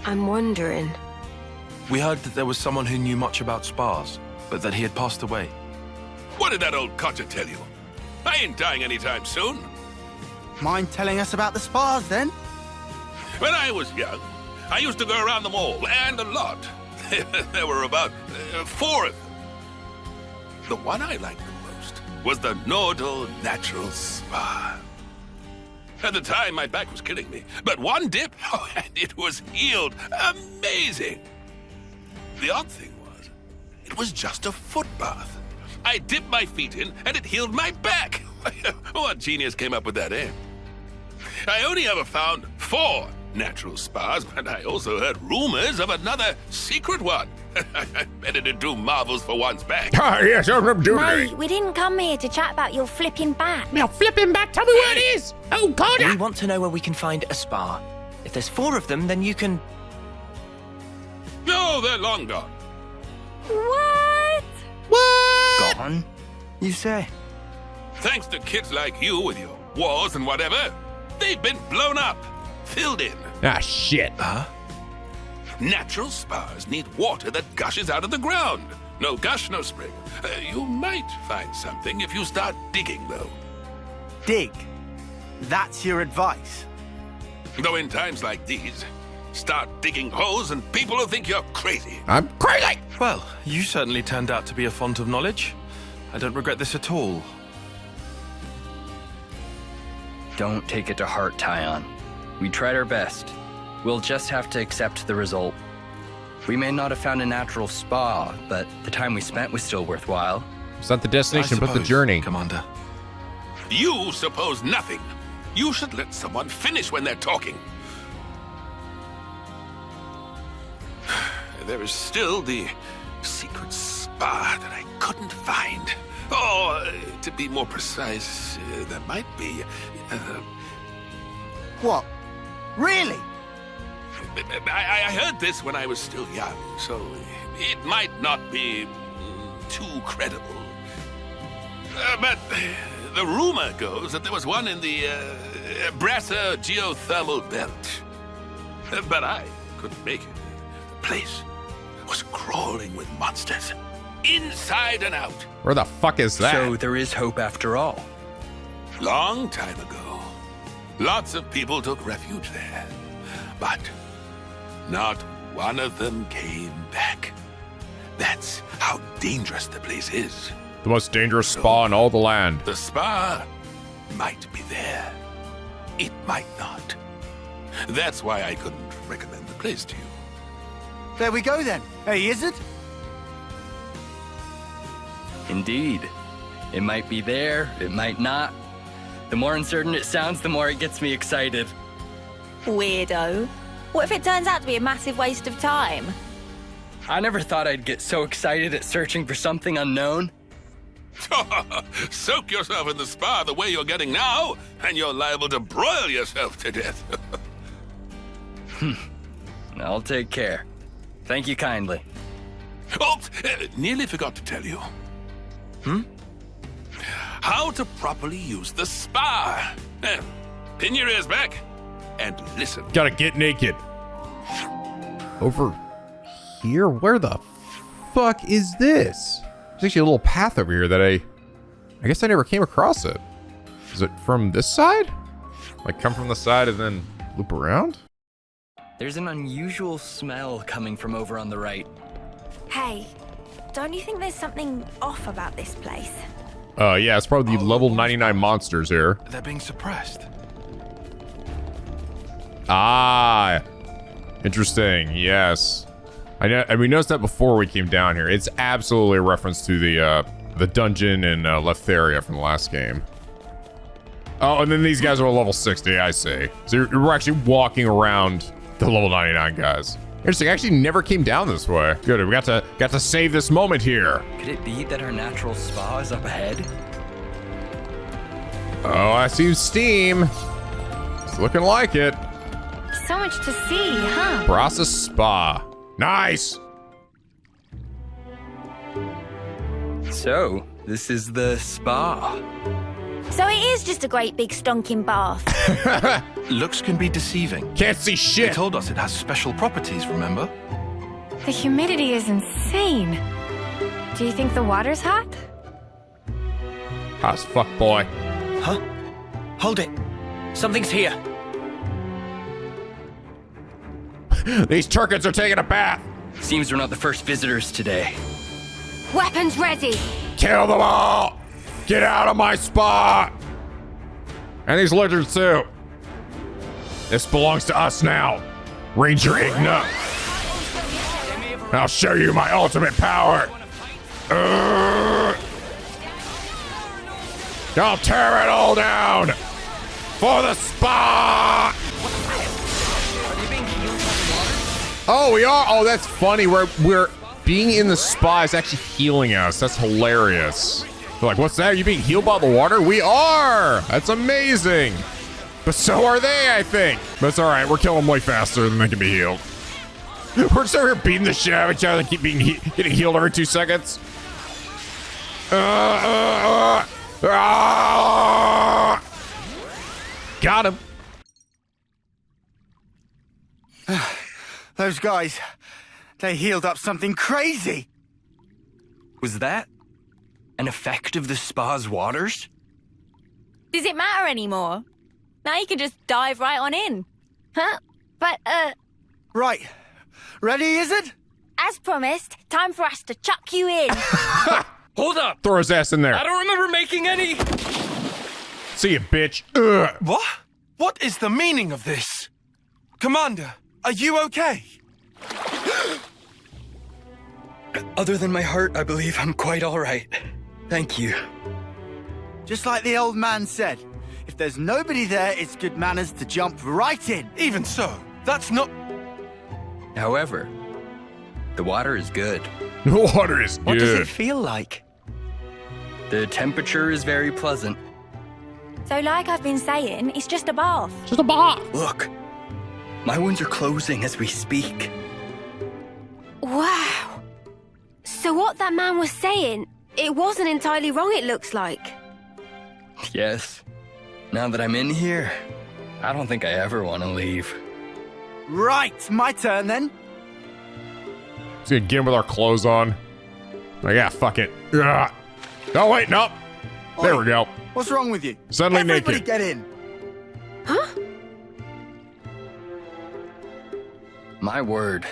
I'm wondering. We heard that there was someone who knew much about spas, but that he had passed away. What did that old codger tell you? I ain't dying anytime soon. Mind telling us about the spas, then? When I was young, I used to go around them all, and a lot. There were about 4 of them. The one I liked the most was the Nordal Natural Spa. At the time, my back was killing me, but one dip, and it was healed. Amazing. The odd thing was, it was just a foot bath. I dipped my feet in, and it healed my back. What genius came up with that, eh? I only ever found 4 natural spas, but I also heard rumors of another secret one. I bet it'd do marvels for one's back. Ah, yes, I'm doing Mate, we didn't come here to chat about your flipping back. Now flipping back, tell me where it is! Oh God! We want to know where we can find a spa. If there's 4 of them, then you can... No, they're long gone. What? What? Gone? You say? Thanks to kids like you with your wars and whatever, they've been blown up. filled in. Ah, shit. Natural spas need water that gushes out of the ground. No gush, no spring. You might find something if you start digging, though. Dig. That's your advice. Though in times like these, start digging holes and people will think you're crazy. I'm crazy! Well, you certainly turned out to be a font of knowledge. I don't regret this at all. Don't take it to heart, Taion. We tried our best. We'll just have to accept the result. We may not have found a natural spa, but the time we spent was still worthwhile. It's not the destination, but the journey. Commander. You suppose nothing. You should let someone finish when they're talking. There is still the secret spa that I couldn't find. Oh, to be more precise, there might be... What? Really? I heard this when I was still young, so it might not be too credible. But the rumor goes that there was one in the Brasser geothermal belt. But I couldn't make it. The place was crawling with monsters, inside and out. Where the fuck is that? So there is hope after all. Long time ago, lots of people took refuge there. But not one of them came back. That's how dangerous the place is. The most dangerous spa in all the land. The spa might be there. It might not. That's why I couldn't recommend the place to you. There we go then. Hey, Isurd? Indeed. It might be there, it might not. The more uncertain it sounds, the more it gets me excited. Weirdo. What if it turns out to be a massive waste of time? I never thought I'd get so excited at searching for something unknown. Soak yourself in the spa the way you're getting now, and you're liable to broil yourself to death. I'll take care. Thank you kindly. Oh, nearly forgot to tell you. How to properly use the spa. Pin your ears back and listen. Gotta get naked. Over here? Where the fuck is this? There's actually a little path over here that I guess I never came across it. Is it from this side? Like come from the side and then loop around? There's an unusual smell coming from over on the right. Hey, don't you think there's something off about this place? Yeah, it's probably the level 99 monsters here. They're being suppressed. Ah, interesting. Yes, I know. And we noticed that before we came down here. It's absolutely a reference to the dungeon in Letheria from the last game. Oh, and then these guys are level 60. I see. So we're actually walking around the level 99 guys. Interesting. I actually never came down this way. Good. We got to save this moment here. Could it be that our natural spa is up ahead? Oh, I see steam. It's looking like it. So much to see, huh? Brasa Spa. Nice. So, this is the spa. So it is just a great big stonking bath. Looks can be deceiving. Can't see shit. They told us it has special properties, remember? The humidity is insane. Do you think the water's hot? Hot as fuck, boy. Huh? Hold it. Something's here. These Turkins are taking a bath. Seems we're not the first visitors today. Weapons ready. Kill them all. Get out of my spot. And these lizards too. This belongs to us now. Ranger Igna. I'll show you my ultimate power. I'll tear it all down for the spa. Oh, we are. Oh, that's funny. We're being in the spa is actually healing us. That's hilarious. They're like, what's that? Are you being healed by the water? We are. That's amazing. But so are they, I think. But it's all right. We're killing them way faster than they can be healed. We're just over here beating the shit out of each other and keep getting healed every 2 seconds. Got him. Those guys, they healed up something crazy. Was that an effect of the spa's waters? Does it matter anymore? Now you can just dive right on in. Huh? But, Right. Ready, Isurd? As promised, time for us to chuck you in. Hold up! Throw his ass in there. I don't remember making any... See you, bitch. Ugh. What? What is the meaning of this? Commander, are you okay? Other than my heart, I believe I'm quite all right. Thank you. Just like the old man said, if there's nobody there, it's good manners to jump right in. Even so, that's not... However, the water is good. The water is good. What does it feel like? The temperature is very pleasant. so like I've been saying, it's just a bath. Just a bath. Look, my wounds are closing as we speak. Wow. So what that man was saying, it wasn't entirely wrong, it looks like. Yes. Now that I'm in here, I don't think I ever want to leave. Right, my turn then. Let's get in with our clothes on. Like, yeah, fuck it. Ugh. Oh, wait, no. There we go. What's wrong with you? Suddenly Everybody naked. get in. Huh? My word.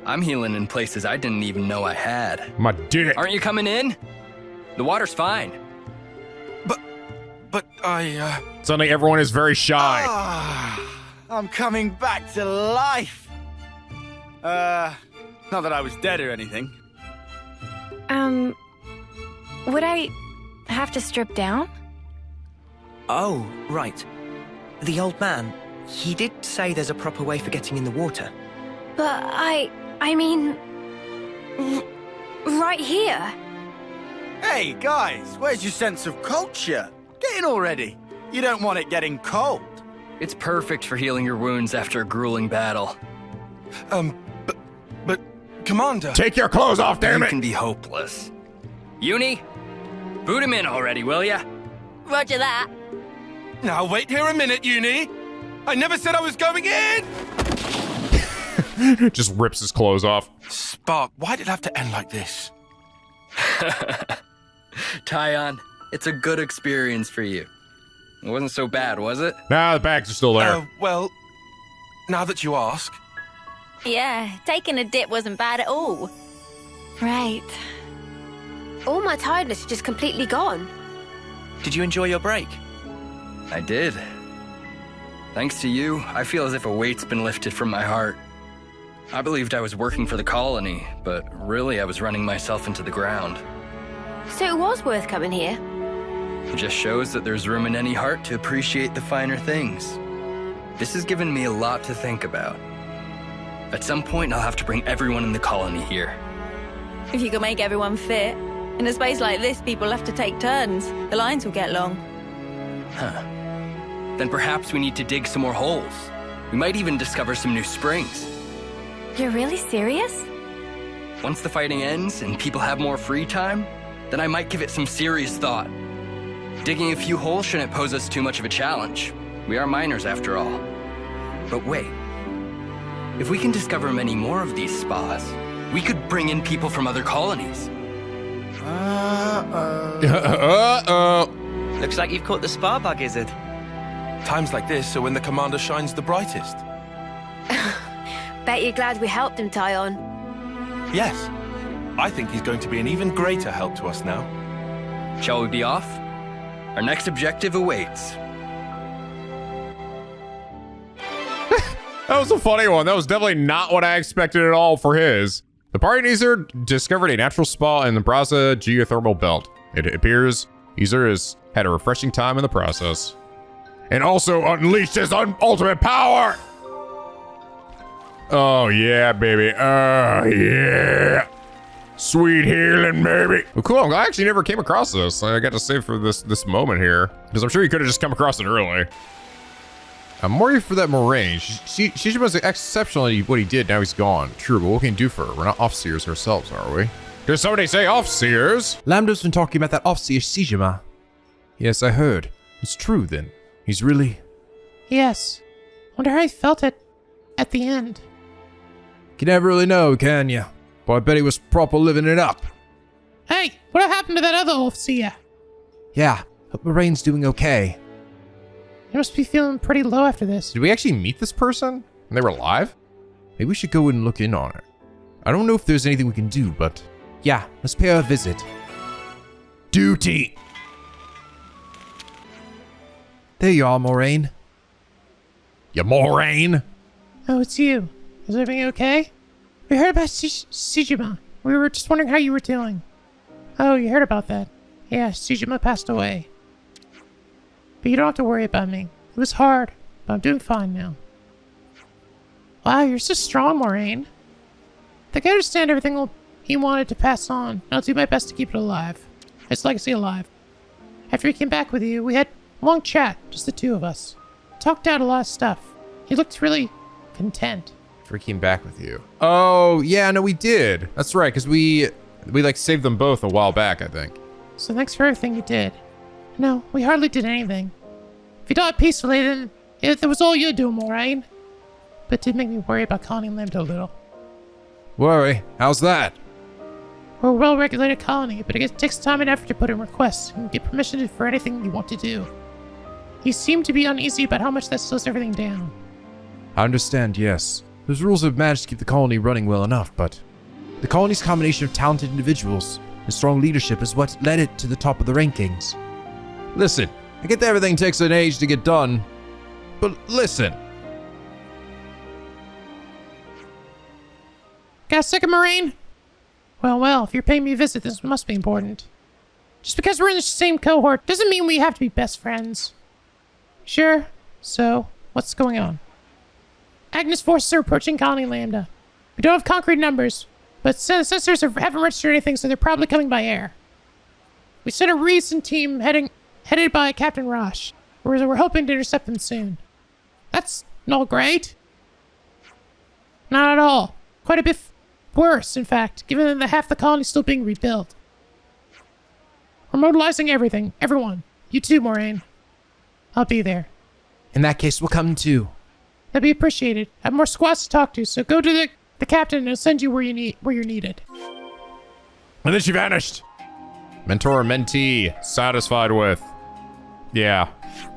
I'm healing in places I didn't even know I had. My dick. Aren't you coming in? The water's fine. But I, Suddenly everyone is very shy. I'm coming back to life. Not that I was dead or anything. Would I have to strip down? Oh, right. The old man, he did say there's a proper way for getting in the water. But I mean, right here. Hey, guys, where's your sense of culture? Get in already. You don't want it getting cold. It's perfect for healing your wounds after a grueling battle. but Commander... Take your clothes off, damn You it! can be hopeless. Eunie, boot him in already, will ya? Roger that. Now wait here a minute, Eunie. I never said I was going in! Just rips his clothes off. Spark, why did it have to end like this? Taion, it's a good experience for you. It wasn't so bad, was it? Nah, the bags are still there. Well, now that you ask. Yeah, taking a dip wasn't bad at all. Right. All my tiredness is just completely gone. Did you enjoy your break? I did. Thanks to you, I feel as if a weight's been lifted from my heart. I believed I was working for the colony, but really I was running myself into the ground. So it was worth coming here. It just shows that there's room in any heart to appreciate the finer things. This has given me a lot to think about. At some point, I'll have to bring everyone in the colony here. If you could make everyone fit. In a space like this, people have to take turns. The lines will get long. Huh. Then perhaps we need to dig some more holes. We might even discover some new springs. You're really serious? Once the fighting ends and people have more free time, then I might give it some serious thought. Digging a few holes shouldn't pose us too much of a challenge. We are miners after all. But wait. If we can discover many more of these spas, we could bring in people from other colonies. Looks like you've caught the spa bug, Isurd. Times like this are when the commander shines the brightest. Bet you're glad we helped him, Taion. Yes. I think he's going to be an even greater help to us now. Shall we be off? Our next objective awaits. That was a funny one. That was definitely not what I expected at all for his. The party in Isurd discovered a natural spa in the Braza geothermal belt. It appears Isurd has had a refreshing time in the process. And also unleashed his ultimate power! Oh yeah, baby. Oh yeah. Sweet healing, baby. Well, cool. I actually never came across this. I got to save for this moment here. Because I'm sure you could have just come across it early. I'm worried for that Moraine. She was exceptionally what he did. Now he's gone. True, but what can you do for her? We're not Offseers ourselves, are we? Did somebody say Offseers? Lambda's been talking about that Offseer Sijima. Yes, I heard. It's true then. He's really... Yes. Wonder how he felt it at the end. You never really know, can you? But I bet he was proper living it up. Hey, what happened to that other overseer? Yeah, hope Moraine's doing okay. You must be feeling pretty low after this. Did we actually meet this person? And they were alive? Maybe we should go and look in on her. I don't know if there's anything we can do, but yeah, let's pay her a visit. Duty! There you are, Moraine. You Moraine? Oh, it's you. Is everything okay? We heard about Sijima. We were just wondering how you were doing. Oh, you heard about that. Yeah, Sijima passed away. But you don't have to worry about me. It was hard, but I'm doing fine now. Wow, you're so strong, Moraine. I think I understand everything he wanted to pass on. I'll do my best to keep it alive. Its legacy alive. After he came back with you, we had a long chat, just the two of us. Talked out a lot of stuff. He looked really content. After he came back with you. Oh, yeah, no, we did. That's right, because we like saved them both a while back, I think. So thanks for everything you did. No, we hardly did anything. If you died peacefully, then it was all you doing, Moraine. But it did make me worry about Connie and Lambda a little. Worry? How's that? We're a well-regulated colony, but it takes time and effort to put in requests and get permission for anything you want to do. You seem to be uneasy about how much that slows everything down. I understand, yes. Those rules have managed to keep the colony running well enough, but the colony's combination of talented individuals and strong leadership is what led it to the top of the rankings. Listen, I get that everything takes an age to get done, but listen. Got a second, Moraine? Well, if you're paying me a visit, this must be important. Just because we're in the same cohort doesn't mean we have to be best friends. Sure. So, what's going on? Agnus forces are approaching Colony Lambda. We don't have concrete numbers, but sensors haven't registered anything, so they're probably coming by air. We sent a recent team headed by Captain Rosh. We're hoping to intercept them soon. That's not great. Not at all. Quite a bit worse, in fact, given that half the colony is still being rebuilt. We're mobilizing everything. Everyone. You too, Moraine. I'll be there. In that case, we'll come too. That'd be appreciated. I have more squads to talk to, so go to the captain and he'll send you where you're needed. And then she vanished. Mentor or mentee, satisfied with. Yeah,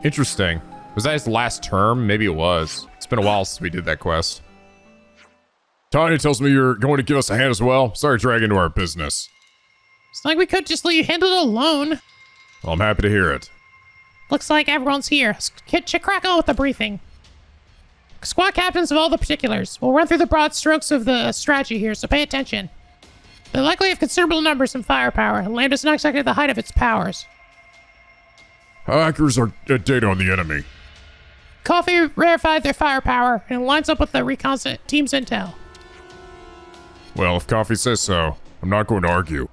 interesting. Was that his last term? Maybe it was. It's been a while since we did that quest. Tanya tells me you're going to give us a hand as well. Sorry to drag into our business. It's like we could just let you handle it alone. Well, I'm happy to hear it. Looks like everyone's here. Crack on with the briefing. Squad captains of all the particulars. We'll run through the broad strokes of the strategy here, so pay attention. They likely have considerable numbers and firepower, and Lambda's not exactly at the height of its powers. How accurate are data on the enemy? Coffee verified their firepower, and it lines up with the recon team's intel. Well, if Coffee says so, I'm not going to argue.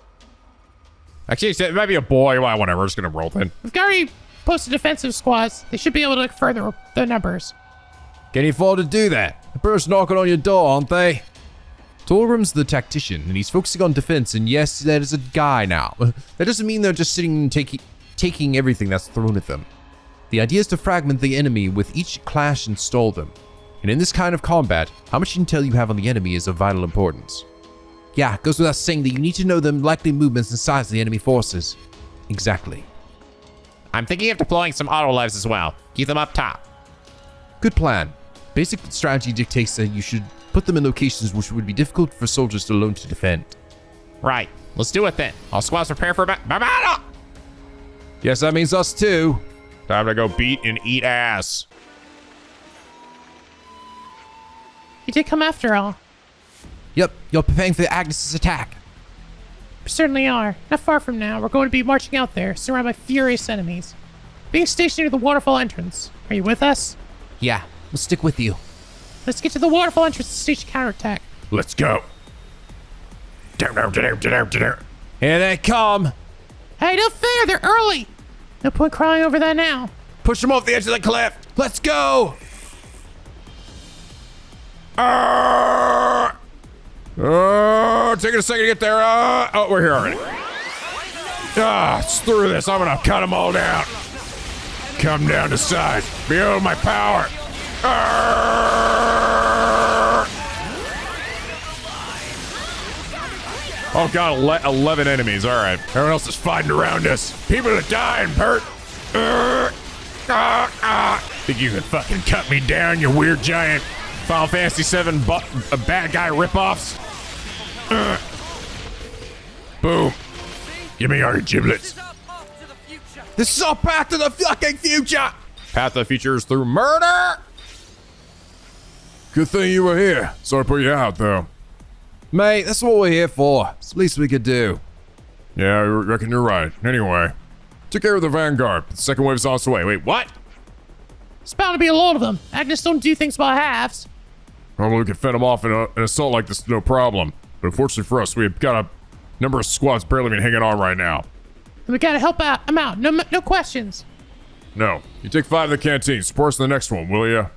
Actually, it might be a boy. Well, whatever. I'm just going to roll then. We've already posted defensive squads. They should be able to further the numbers. Can you afford to do that? The birds knocking on your door, aren't they? Torgrim's the tactician, and he's focusing on defense, and yes, that is a guy now. That doesn't mean they're just sitting and taking everything that's thrown at them. The idea is to fragment the enemy with each clash and stall them. And in this kind of combat, how much intel you have on the enemy is of vital importance. Yeah, it goes without saying that you need to know the likely movements and size of the enemy forces. Exactly. I'm thinking of deploying some autolives as well. Keep them up top. Good plan. Basic strategy dictates that you should put them in locations which would be difficult for soldiers alone to defend. Right. Let's do it then. All squads prepare for battle. Yes, that means us too. Time to go beat and eat ass. You did come after all. Yep, you're preparing for Agnes's attack. We certainly are. Not far from now, we're going to be marching out there, surrounded by furious enemies. Being stationed near the waterfall entrance. Are you with us? Yeah, we'll stick with you. Let's get to the waterfall entrance to stage a counterattack. Let's go. Here they come. Hey, no fair, they're early. No point crying over that now. Push them off the edge of the cliff. Let's go. Taking a second to get there. Oh, we're here already. Screw this. I'm gonna cut them all down. Come down to size. Behold my power. Oh god, 11 enemies. All right. Everyone else is fighting around us. People are dying, Bert. Think you can fucking cut me down, you weird giant Final Fantasy VII bad guy ripoffs? Boom. Give me all your giblets. This is our path to the fucking future. Path to the future is through murder. Good thing you were here. Sorry to put you out, though. Mate, that's what we're here for. It's the least we could do. Yeah, I reckon you're right. Anyway, took care of the Vanguard. The second wave's on its way. Wait, what? It's bound to be a lot of them. Agnus don't do things by halves. Normally we could fend them off in an assault like this, no problem. But unfortunately for us, we've got a number of squads barely even hanging on right now. And we gotta help out. I'm out. No questions. No. You take 5 in the canteen. Support us in the next one, will ya?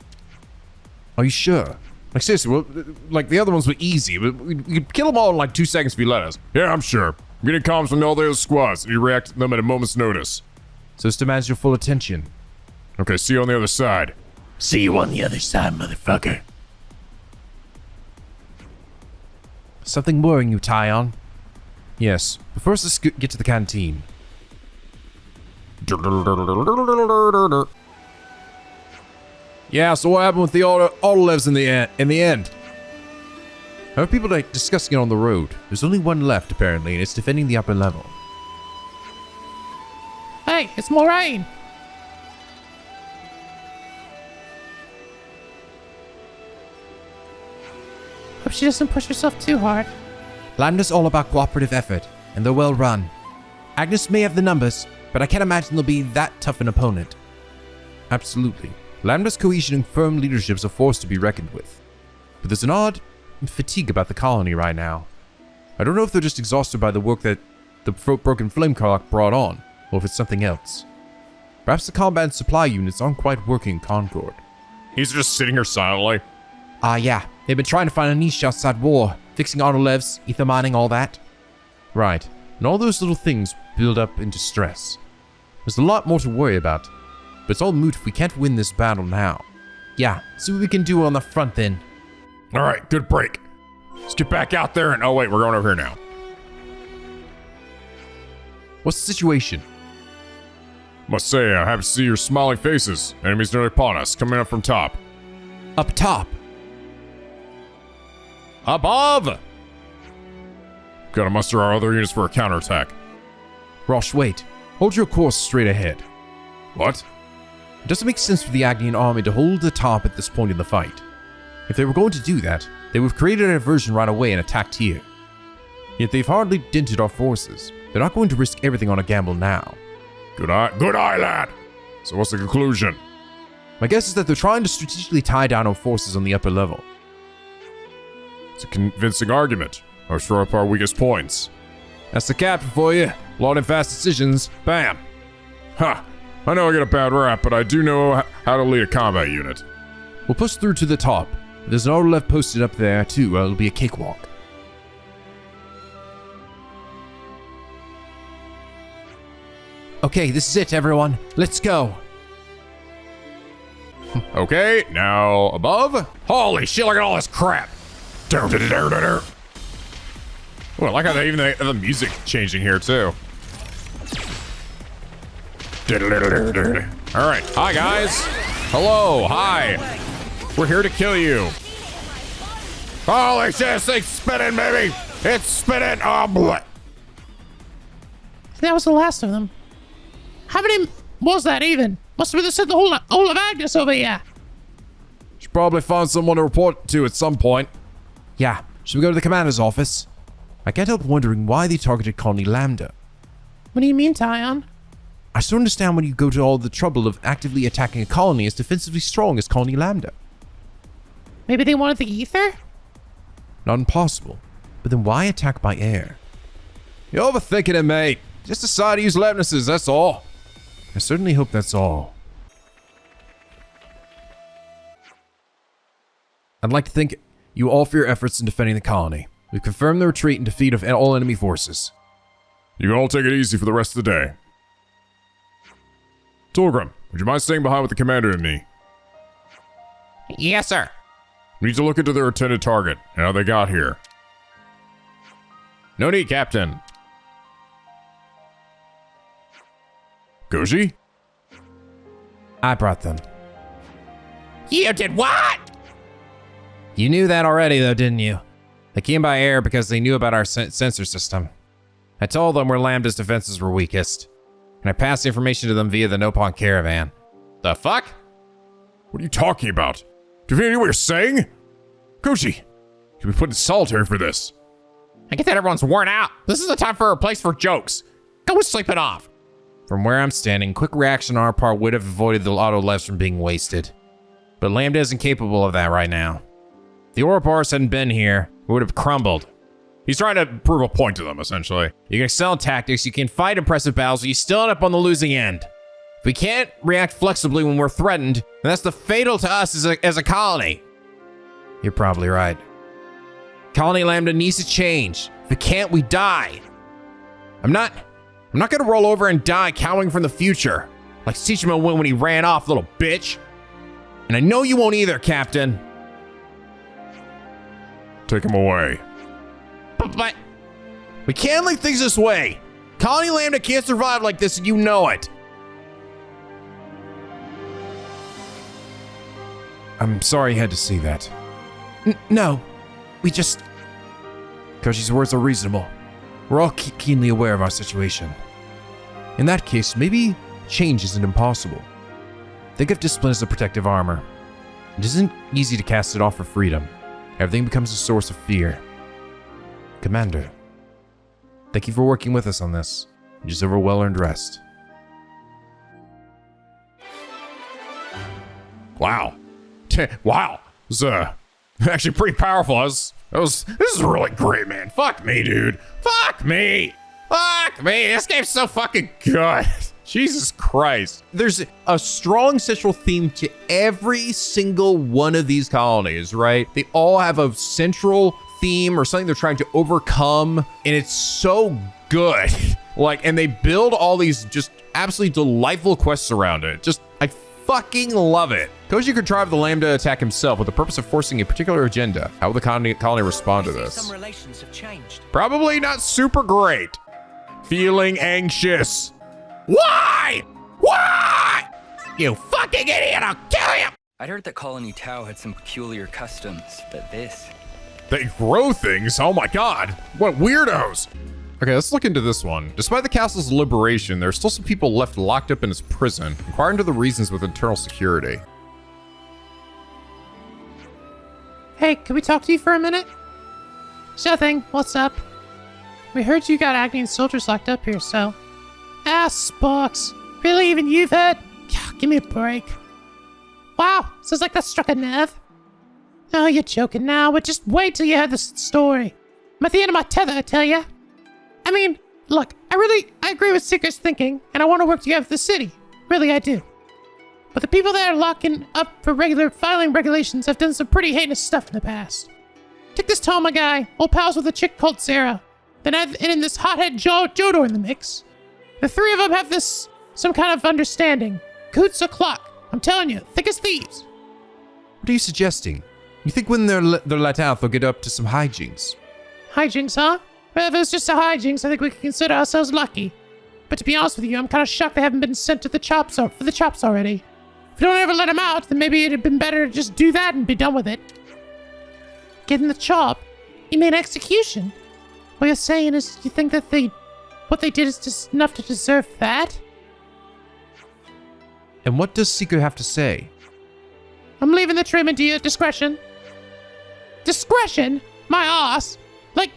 Are you sure? Like, seriously, well, like, the other ones were easy. We could kill them all in, like, 2 seconds if you let us. Yeah, I'm sure. I'm getting comms from all the other squads, and you react to them at a moment's notice. So this demands your full attention. Okay, see you on the other side. See you on the other side, motherfucker. Something worrying you, Taion? Yes, but first let's get to the canteen. Yeah, so what happened with the Autolevs in the end? I heard people like discussing it on the road. There's only one left apparently, and it's defending the upper level. Hey, it's Moraine. Hope she doesn't push herself too hard. Lambda's all about cooperative effort, and they're well run. Agnus may have the numbers, but I can't imagine they'll be that tough an opponent. Absolutely. Lambda's cohesion and firm leadership's a force to be reckoned with. But there's an odd fatigue about the colony right now. I don't know if they're just exhausted by the work that the broken flame clock brought on, or if it's something else. Perhaps the combat and supply units aren't quite working in Concord. He's just sitting here silently. Yeah. They've been trying to find a niche outside war, fixing autolevs, ether mining, all that. Right. And all those little things build up into stress. There's a lot more to worry about, but it's all moot if we can't win this battle now. Yeah, see what we can do on the front then. All right, good break. Let's get back out there and... Oh, wait, we're going over here now. What's the situation? Must say, I'm happy to see your smiling faces. Enemies nearly upon us, coming up from top. Up top. Above! Gotta muster our other units for a counterattack. Rosh, wait. Hold your course straight ahead. What? It doesn't make sense for the Agnian army to hold the top at this point in the fight. If they were going to do that, they would have created a diversion right away and attacked here. Yet they've hardly dented our forces. They're not going to risk everything on a gamble now. Good eye, lad. So what's the conclusion? My guess is that they're trying to strategically tie down our forces on the upper level. It's a convincing argument. Or shore up our weakest points. That's the captain for you. Loud and fast decisions. Bam. Ha! I know I get a bad rap, but I do know how to lead a combat unit. We'll push through to the top. There's an Autolev posted up there too. It'll be a cakewalk. Okay, this is it, everyone. Let's go. Okay, now above. Holy shit, look at all this crap. Well, I like how they even have the music changing here, too. Alright, hi guys. Hello, hi. We're here to kill you. Holy shit, this thing's spinning, baby. It's spinning. Oh, boy. That was the last of them. How many was that even? Must have been the whole of Agnus over here. Should probably find someone to report to at some point. Yeah, should we go to the commander's office? I can't help wondering why they targeted Colony Lambda. What do you mean, Taion? I still understand when you go to all the trouble of actively attacking a colony as defensively strong as Colony Lambda. Maybe they wanted the ether? Not impossible. But then why attack by air? You're overthinking it, mate. Just decide to use Lepnuses, that's all. I certainly hope that's all. I'd like to thank you all for your efforts in defending the colony. We've confirmed the retreat and defeat of all enemy forces. You can all take it easy for the rest of the day. Torgrim, would you mind staying behind with the commander and me? Yes, sir. We need to look into their intended target and how they got here. No need, Captain. Koji? I brought them. You did what? You knew that already, though, didn't you? They came by air because they knew about our sensor system. I told them where Lambda's defenses were weakest, and I passed the information to them via the Nopon caravan. The fuck? What are you talking about? Do you know what you're saying? Koji, you'll be put in solitary for this. I get that everyone's worn out. This is the time for a place for jokes. Go sleep it off. From where I'm standing, quick reaction on our part would have avoided the auto lives from being wasted. But Lambda isn't capable of that right now. If the Ouroboros hadn't been here, it would have crumbled. He's trying to prove a point to them, essentially. You can excel in tactics, you can fight impressive battles, but you still end up on the losing end. If we can't react flexibly when we're threatened, then that's the fatal to us as a colony. You're probably right. Colony Lambda needs to change. If we can't, we die. I'm not gonna roll over and die cowering from the future, like Tsushima went when he ran off, little bitch. And I know you won't either, Captain. Take him away. But we can't leave things this way. Colony Lambda can't survive like this, and you know it. I'm sorry you had to see that. No, we just... Koshi's words are reasonable. We're all keenly aware of our situation. In that case, maybe change isn't impossible. Think of discipline as a protective armor. It isn't easy to cast it off for freedom. Everything becomes a source of fear. Commander, thank you for working with us on this. You deserve a well-earned rest. Wow. Wow. It was actually pretty powerful. This is really great, man. Fuck me, dude. Fuck me. Fuck me. This game's so fucking good. Jesus Christ. There's a strong central theme to every single one of these colonies, right? They all have a central theme or something they're trying to overcome, and it's so good. And they build all these just absolutely delightful quests around it. I fucking love it. Koji contrived the Lambda attack himself with the purpose of forcing a particular agenda. How will the colony respond to this? Some relations have changed. Probably not super great. Feeling anxious. Why? Why? You fucking idiot, I'll kill you! I'd heard that Colony Tau had some peculiar customs, but this... They grow things? Oh my god. What weirdos. Okay, let's look into this one. Despite the castle's liberation, there are still some people left locked up in its prison. Inquire into the reasons with internal security. Hey, can we talk to you for a minute? Sure thing. What's up? We heard you got Agnian soldiers locked up here, so... Ah, Sparks. Really, even you've heard? Give me a break. Wow, sounds like that struck a nerve. Oh, you're joking now, but just wait till you hear the story. I'm at the end of my tether, I tell ya. I mean, look, I agree with Seeker's thinking, and I want to work together for the city. Really, I do. But the people that are locking up for regular filing regulations have done some pretty heinous stuff in the past. Take this Toma guy, old pals with a chick called Sarah. Then add in this hothead Jodor in the mix. The three of them have some kind of understanding. Coots o'clock. I'm telling you, thick as thieves. What are you suggesting? You think when they're let out, they'll get up to some hijinks? Hijinks, huh? Well, if it was just a hijinks, I think we could consider ourselves lucky. But to be honest with you, I'm kind of shocked they haven't been sent to the chops for the chops already. If we don't ever let them out, then maybe it'd have been better to just do that and be done with it. Get in the chop? You mean execution? What you're saying is you think that what they did is just enough to deserve that? And what does Seeker have to say? I'm leaving the treatment to your discretion. Discretion? My ass?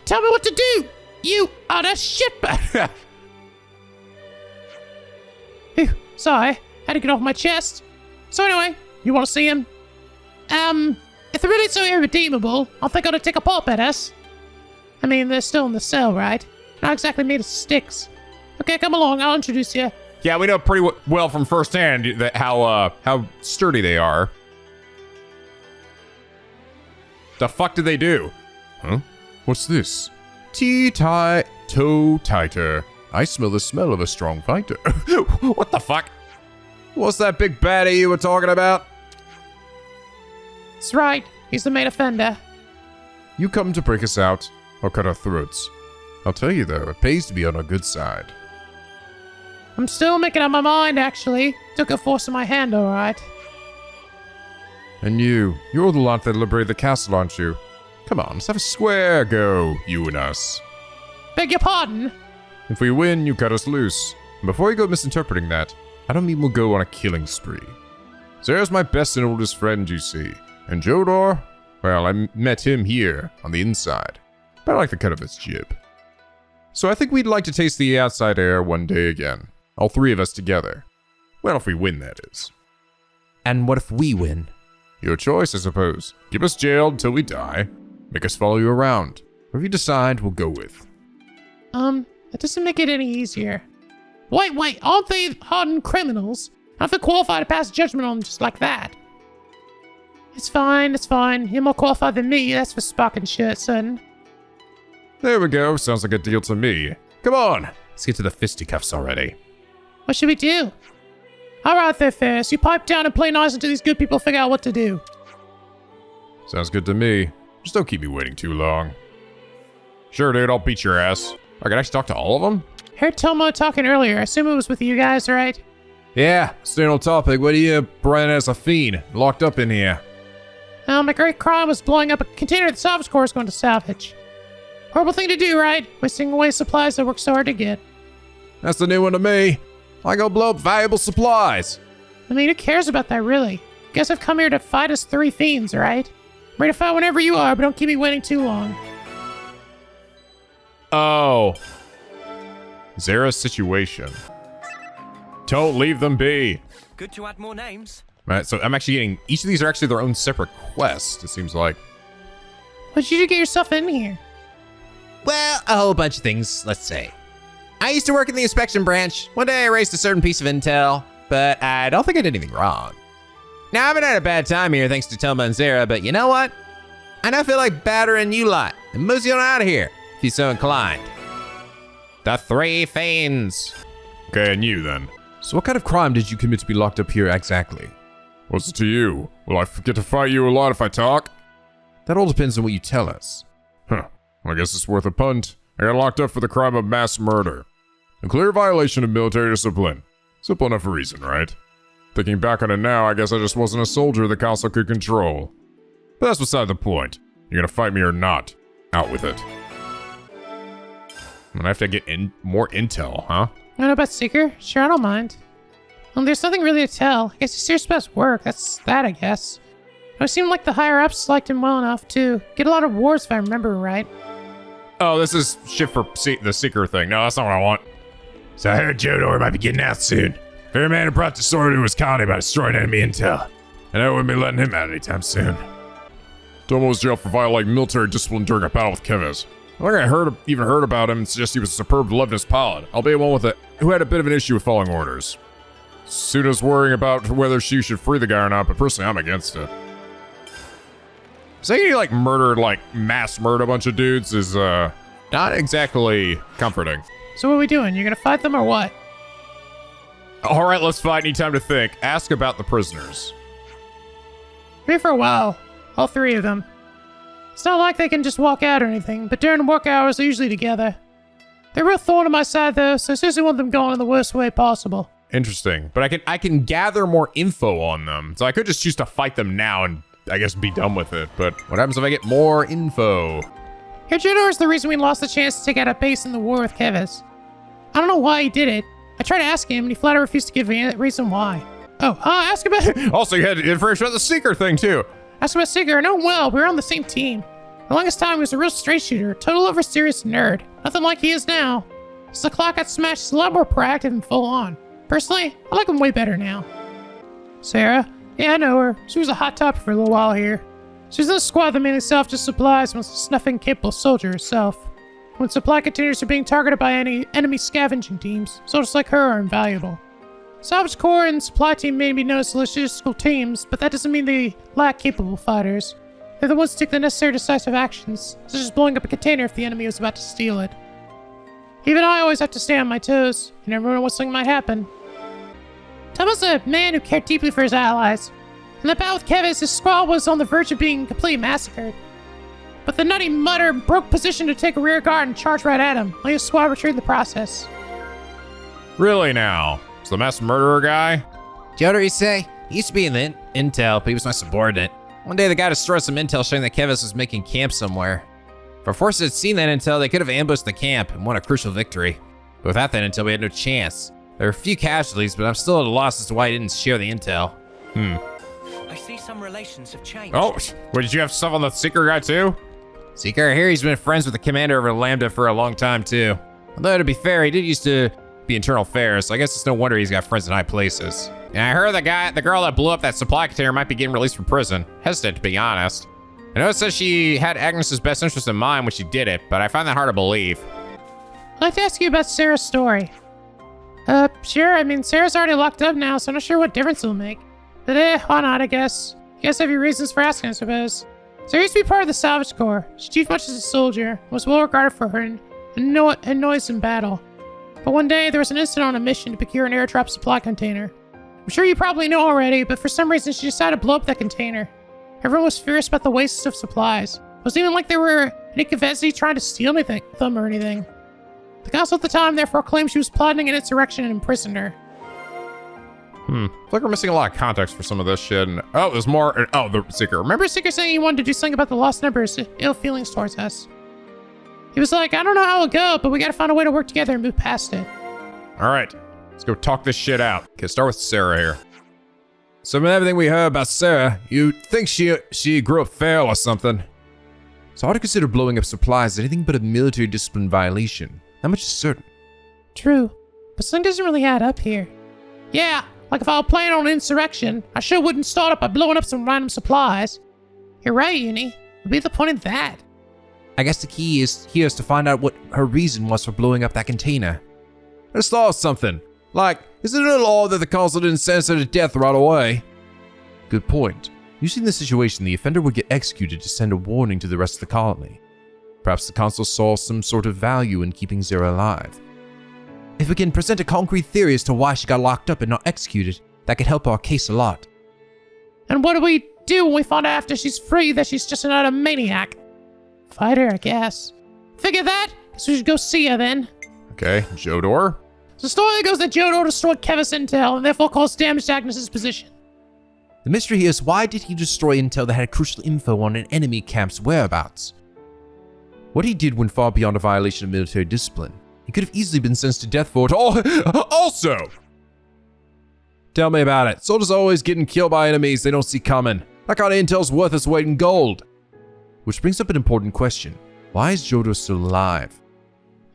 Tell me what to do! You utter shitbag! Phew, sorry. Had to get off my chest. So anyway, you want to see him? If they're really so irredeemable, I think I'll take a pop at us. I mean, they're still in the cell, right? Not exactly made of sticks. Okay, come along, I'll introduce you. Yeah, we know pretty well from firsthand that how sturdy they are. The fuck did they do? Huh? What's this? Toe tighter. I smell the smell of a strong fighter. What the fuck? What's that big baddie you were talking about? That's right. He's the main offender. You come to break us out or cut our throats. I'll tell you though, it pays to be on our good side. I'm still making up my mind, actually. Took a force in my hand, alright. And you're the lot that liberated the castle, aren't you? Come on, let's have a square go, you and us. Beg your pardon? If we win, you cut us loose. And before you go misinterpreting that, I don't mean we'll go on a killing spree. Sarah's my best and oldest friend, you see. And Jodor, well, I met him here, on the inside. But I like the cut of his jib. So I think we'd like to taste the outside air one day again. All three of us together. Well, if we win, that is. And what if we win? Your choice, I suppose. Keep us jailed until we die. Make us follow you around. Whatever you decide, we'll go with. That doesn't make it any easier. Wait, aren't they hardened criminals? I don't feel qualified to pass judgment on them just like that. It's fine. You're more qualified than me, that's for sparking shit, son. There we go, sounds like a deal to me. Come on, let's get to the fisticuffs already. What should we do? Alright there, Ferris. You pipe down and play nice until these good people figure out what to do. Sounds good to me. Just don't keep me waiting too long. Sure, dude, I'll beat your ass. I can actually talk to all of them? Heard Tomo talking earlier. I assume it was with you guys, right? Yeah, staying on topic. What are you brand as a fiend? Locked up in here. My great crime was blowing up a container the salvage corps is going to salvage. Horrible thing to do, right? Wasting away supplies that worked so hard to get. That's the new one to me. I go blow up valuable supplies. I mean, who cares about that, really? Guess I've come here to fight as three fiends, right? I'm ready to fight whenever you are, but don't keep me waiting too long. Oh. Zara's situation. Don't leave them be. Good to add more names. Right, so I'm actually getting... Each of these are actually their own separate quests, it seems like. What did you do to get yourself in here? Well, a whole bunch of things, let's say. I used to work in the inspection branch. One day I erased a certain piece of intel, but I don't think I did anything wrong. Now, I haven't had a bad time here thanks to Toma and Zara, but you know what? I now feel like battering you lot and mosey on out of here, if you're so inclined. The three fiends. Okay, and you then. So what kind of crime did you commit to be locked up here exactly? What's it to you? Will I get to fight you a lot if I talk? That all depends on what you tell us. Huh. Well, I guess it's worth a punt. I got locked up for the crime of mass murder. A clear violation of military discipline. Simple enough reason, right? Thinking back on it now, I guess I just wasn't a soldier the council could control. But that's beside the point. You're gonna fight me or not. Out with it. I'm gonna have to get more intel, huh? You know about Seeker? Sure, I don't mind. There's nothing really to tell. I guess he's serious about his work. That's that, I guess. It seemed like the higher-ups liked him well enough to get a lot of awards, if I remember right. Oh, this is shit for the Seeker thing. No, that's not what I want. So I heard Jodor might be getting out soon. Fair man had brought disorder to his colony by destroying enemy intel. And I wouldn't be letting him out anytime soon. Tomo was jailed for violating military discipline during a battle with Keves. I think I even heard about him and suggest he was a superb Levinus pilot, albeit one who had a bit of an issue with following orders. Suda's worrying about whether she should free the guy or not, but personally I'm against it. Saying he mass murdered a bunch of dudes is not exactly comforting. So what are we doing? You're gonna fight them or what? Alright, let's fight. Need time to think. Ask about the prisoners. We're here for a while. All three of them. It's not like they can just walk out or anything, but during work hours they're usually together. They're a real thorn on my side though, so I seriously want them going in the worst way possible. Interesting. But I can gather more info on them. So I could just choose to fight them now and I guess be done with it. But what happens if I get more info? Your Jodor is the reason we lost the chance to take out a base in the war with Keves. I don't know why he did it. I tried to ask him and he flat out refused to give me a reason why. Ask about... Also, you had information about the Seeker thing too. Ask about Seeker. I know him well. We were on the same team. For the longest time, he was a real straight shooter, total over serious nerd. Nothing like he is now. Since the clock got smashed, he's a lot more proactive and full on. Personally, I like him way better now. Sarah? Yeah, I know her. She was a hot topic for a little while here. She was in a squad that mainly self-just supplies and was a snuffing, capable soldier herself. When supply containers are being targeted by any enemy scavenging teams, soldiers like her are invaluable. Salvage Corps and supply team may be known as logistical teams, but that doesn't mean they lack capable fighters. They're the ones who take the necessary decisive actions, such as blowing up a container if the enemy was about to steal it. Even I always have to stay on my toes. You never know what something might happen. Tomo's a man who cared deeply for his allies. In the battle with Keves, his squad was on the verge of being completely massacred. but the nutty mutter broke position to take a rear guard and charged right at him. His squad retrieved the process. Really now? It's the mass murderer guy? Joder, you say? He used to be in the intel, but he was my subordinate. One day the guy destroyed some intel showing that Keves was making camp somewhere. If our forces had seen that intel, they could have ambushed the camp and won a crucial victory. But without that intel, we had no chance. There were a few casualties, but I'm still at a loss as to why he didn't share the intel. I see some relations have changed. Oh, what, did you have stuff on the Seeker guy too? Seeker, I hear he's been friends with the commander over Lambda for a long time too. Although to be fair, he did used to be internal affairs, so I guess it's no wonder he's got friends in high places. And I heard the girl that blew up that supply container might be getting released from prison. Hesitant, to be honest. I know it says she had Agnes's best interest in mind when she did it, but I find that hard to believe. I'd like to ask you about Sarah's story. Sure, I mean, Sarah's already locked up now, so I'm not sure what difference it'll make. But why not, I guess. You guys have your reasons for asking, I suppose. Sarah used to be part of the Salvage Corps. She achieved much as a soldier, was well regarded for her noise in battle. But one day, there was an incident on a mission to procure an airdrop supply container. I'm sure you probably know already, but for some reason, she decided to blow up that container. Everyone was furious about the waste of supplies. It wasn't even like there were any Keves trying to steal anything from them or anything. The council at the time therefore claimed she was plotting an insurrection and imprisoned her. I feel like we're missing a lot of context for some of this shit. And, oh, there's more. Oh, the Seeker. Remember Seeker saying he wanted to do something about the lost numbers' ill feelings towards us? He was like, I don't know how it'll go, but we gotta find a way to work together and move past it. All right, let's go talk this shit out. Okay, start with Sarah here. So from everything we heard about Sarah, you think she grew up feral or something. It's hard to consider blowing up supplies as anything but a military discipline violation. That much is certain. True, but something doesn't really add up here. Yeah, like if I were planning on an insurrection, I sure wouldn't start up by blowing up some random supplies. You're right, Eunie. What'd be the point of that? I guess the key is to find out what her reason was for blowing up that container. Let's start with something. Like, is it a little odd that the Consul didn't sentence her to death right away? Good point. Usually in this situation, the offender would get executed to send a warning to the rest of the colony. Perhaps the Consul saw some sort of value in keeping Zero alive. If we can present a concrete theory as to why she got locked up and not executed, that could help our case a lot. And what do we do when we find out after she's free that she's just another maniac? Fight her, I guess. Figure that? Guess we should go see her then. Okay, Jodor. The story goes that Jodor destroyed Keves intel and therefore caused damage to Agnes's position. The mystery here is, why did he destroy intel that had crucial info on an enemy camp's whereabouts? What he did went far beyond a violation of military discipline. He could have easily been sentenced to death for it. Also! Tell me about it. Soldiers are always getting killed by enemies they don't see coming. That kind of intel's worth its weight in gold. Which brings up an important question. Why is Jodor still alive?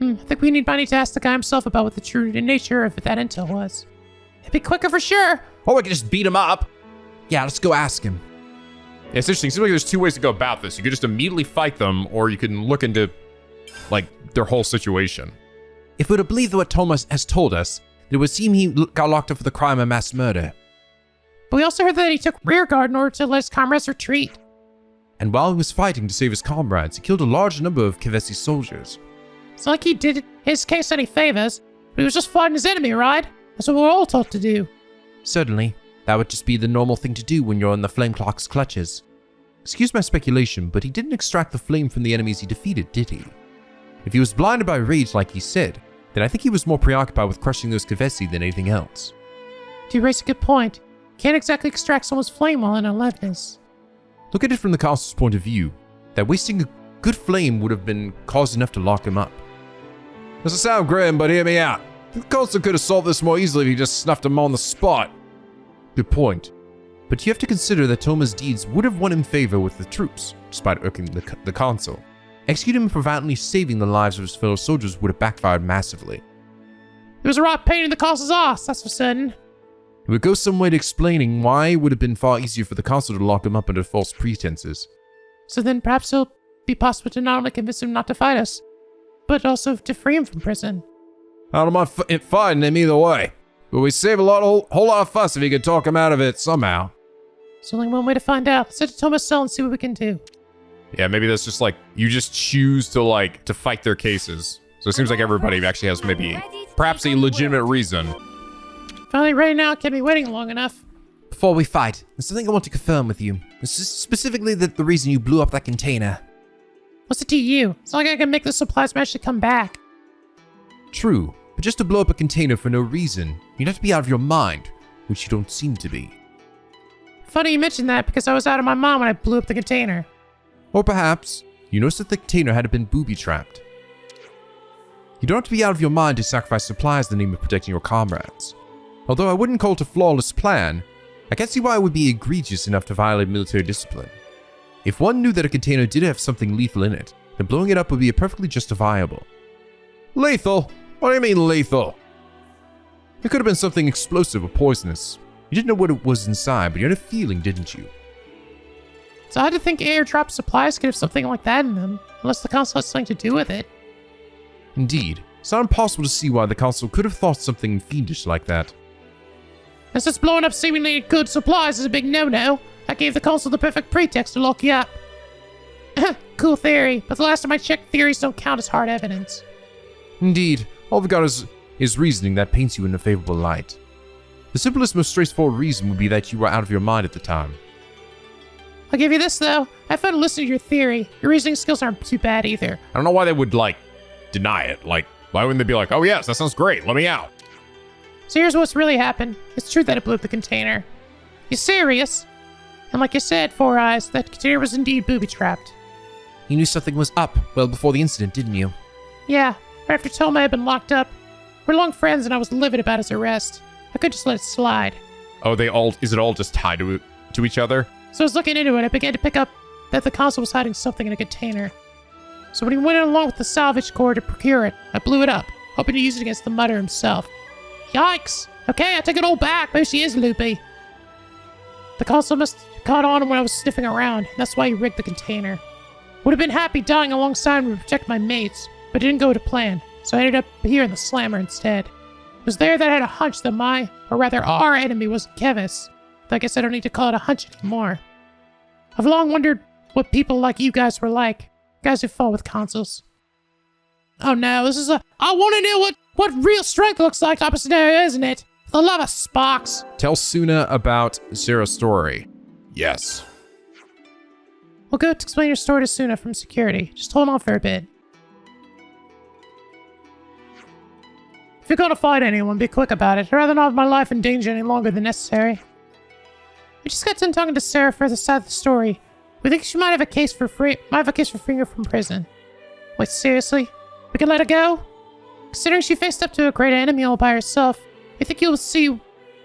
I think we might need to ask the guy himself about what the true nature of that intel was. It'd be quicker for sure. Or we could just beat him up. Yeah, let's go ask him. Yeah, it's interesting. It seems like there's two ways to go about this. You could just immediately fight them, or you can look into, like, their whole situation. If we're to believe what Thomas has told us, it would seem he got locked up for the crime of mass murder. But we also heard that he took rear guard in order to let his comrades retreat. And while he was fighting to save his comrades, he killed a large number of Keves soldiers. It's not like he did his case any favors, but he was just fighting his enemy, right? That's what we're all taught to do. Certainly. That would just be the normal thing to do when you're in the Flame Clock's clutches. Excuse my speculation, but he didn't extract the flame from the enemies he defeated, did he? If he was blinded by rage like he said, then I think he was more preoccupied with crushing those Keves than anything else. You raise a good point. Can't exactly extract someone's flame while in aliveness. Look at it from the Consul's point of view. That wasting a good flame would have been cause enough to lock him up. Doesn't sound grim, but hear me out. The Consul could have solved this more easily if he just snuffed him on the spot. Good point. But you have to consider that Toma's deeds would have won him favor with the troops, despite irking the Consul. Executing him for valiantly saving the lives of his fellow soldiers would have backfired massively. It was a right pain in the Consul's ass, that's for certain. It would go some way to explaining why it would have been far easier for the Consul to lock him up under false pretenses. So then perhaps it'll be possible to not only convince him not to fight us, but also to free him from prison. I don't mind fighting him either way, but we save a whole lot of fuss if he could talk him out of it somehow. There's only one way to find out. Let's head to Thomas' cell and see what we can do. Yeah, maybe that's just like, you just choose to fight their cases. So it seems like everybody actually has perhaps a legitimate reason. Finally ready now, can't be waiting long enough. Before we fight, there's something I want to confirm with you. This is specifically the reason you blew up that container. What's it to you? It's not like I can make the supplies magically come back. True, but just to blow up a container for no reason, you'd have to be out of your mind, which you don't seem to be. Funny you mentioned that because I was out of my mind when I blew up the container. Or perhaps, you noticed that the container had been booby-trapped. You don't have to be out of your mind to sacrifice supplies in the name of protecting your comrades. Although I wouldn't call it a flawless plan, I can't see why it would be egregious enough to violate military discipline. If one knew that a container did have something lethal in it, then blowing it up would be perfectly justifiable. Lethal? What do you mean lethal? It could have been something explosive or poisonous. You didn't know what it was inside, but you had a feeling, didn't you? It's odd to think airdrop supplies could have something like that in them, unless the Consul has something to do with it. Indeed, it's not impossible to see why the Consul could have thought something fiendish like that. And since blowing up seemingly good supplies is a big no-no, I gave the Consul the perfect pretext to lock you up. Cool theory, but the last time I checked, theories don't count as hard evidence. Indeed, all we've got is reasoning that paints you in a favorable light. The simplest, most straightforward reason would be that you were out of your mind at the time. I'll give you this, though. I found listening to your theory. Your reasoning skills aren't too bad either. I don't know why they would, deny it. Why wouldn't they be like, oh yes, that sounds great, let me out? So here's what's really happened. It's true that it blew up the container. You're serious? And like you said, Four Eyes, that container was indeed booby-trapped. You knew something was up well before the incident, didn't you? Yeah, right after Toma had been locked up. We're long friends and I was livid about his arrest. I could just let it slide. Oh, is it all just tied to each other? So I was looking into it, I began to pick up that the Consul was hiding something in a container. So when he went along with the salvage corps to procure it, I blew it up, hoping to use it against the Mutter himself. Yikes! Okay, I take it all back, maybe she is loopy. The Consul must have caught on when I was sniffing around, and that's why he rigged the container. Would have been happy dying alongside him to protect my mates, but it didn't go to plan, so I ended up here in the Slammer instead. It was there that I had a hunch that our enemy was Keves. I guess I don't need to call it a hunch anymore. I've long wondered what people like you guys were like. Guys who fought with Consuls. Oh no, this is I want to know what real strength looks like type of scenario, isn't it? For the love of Sparks. Tell Suna about Zera's story. Yes. We'll go to explain your story to Suna from security. Just hold on for a bit. If you're gonna fight anyone, be quick about it. I'd rather not have my life in danger any longer than necessary. We just got done talking to Sarah for the side of the story. We think she might have a case for freeing her from prison. Wait, seriously? We can let her go? Considering she faced up to a great enemy all by herself, I think you'll see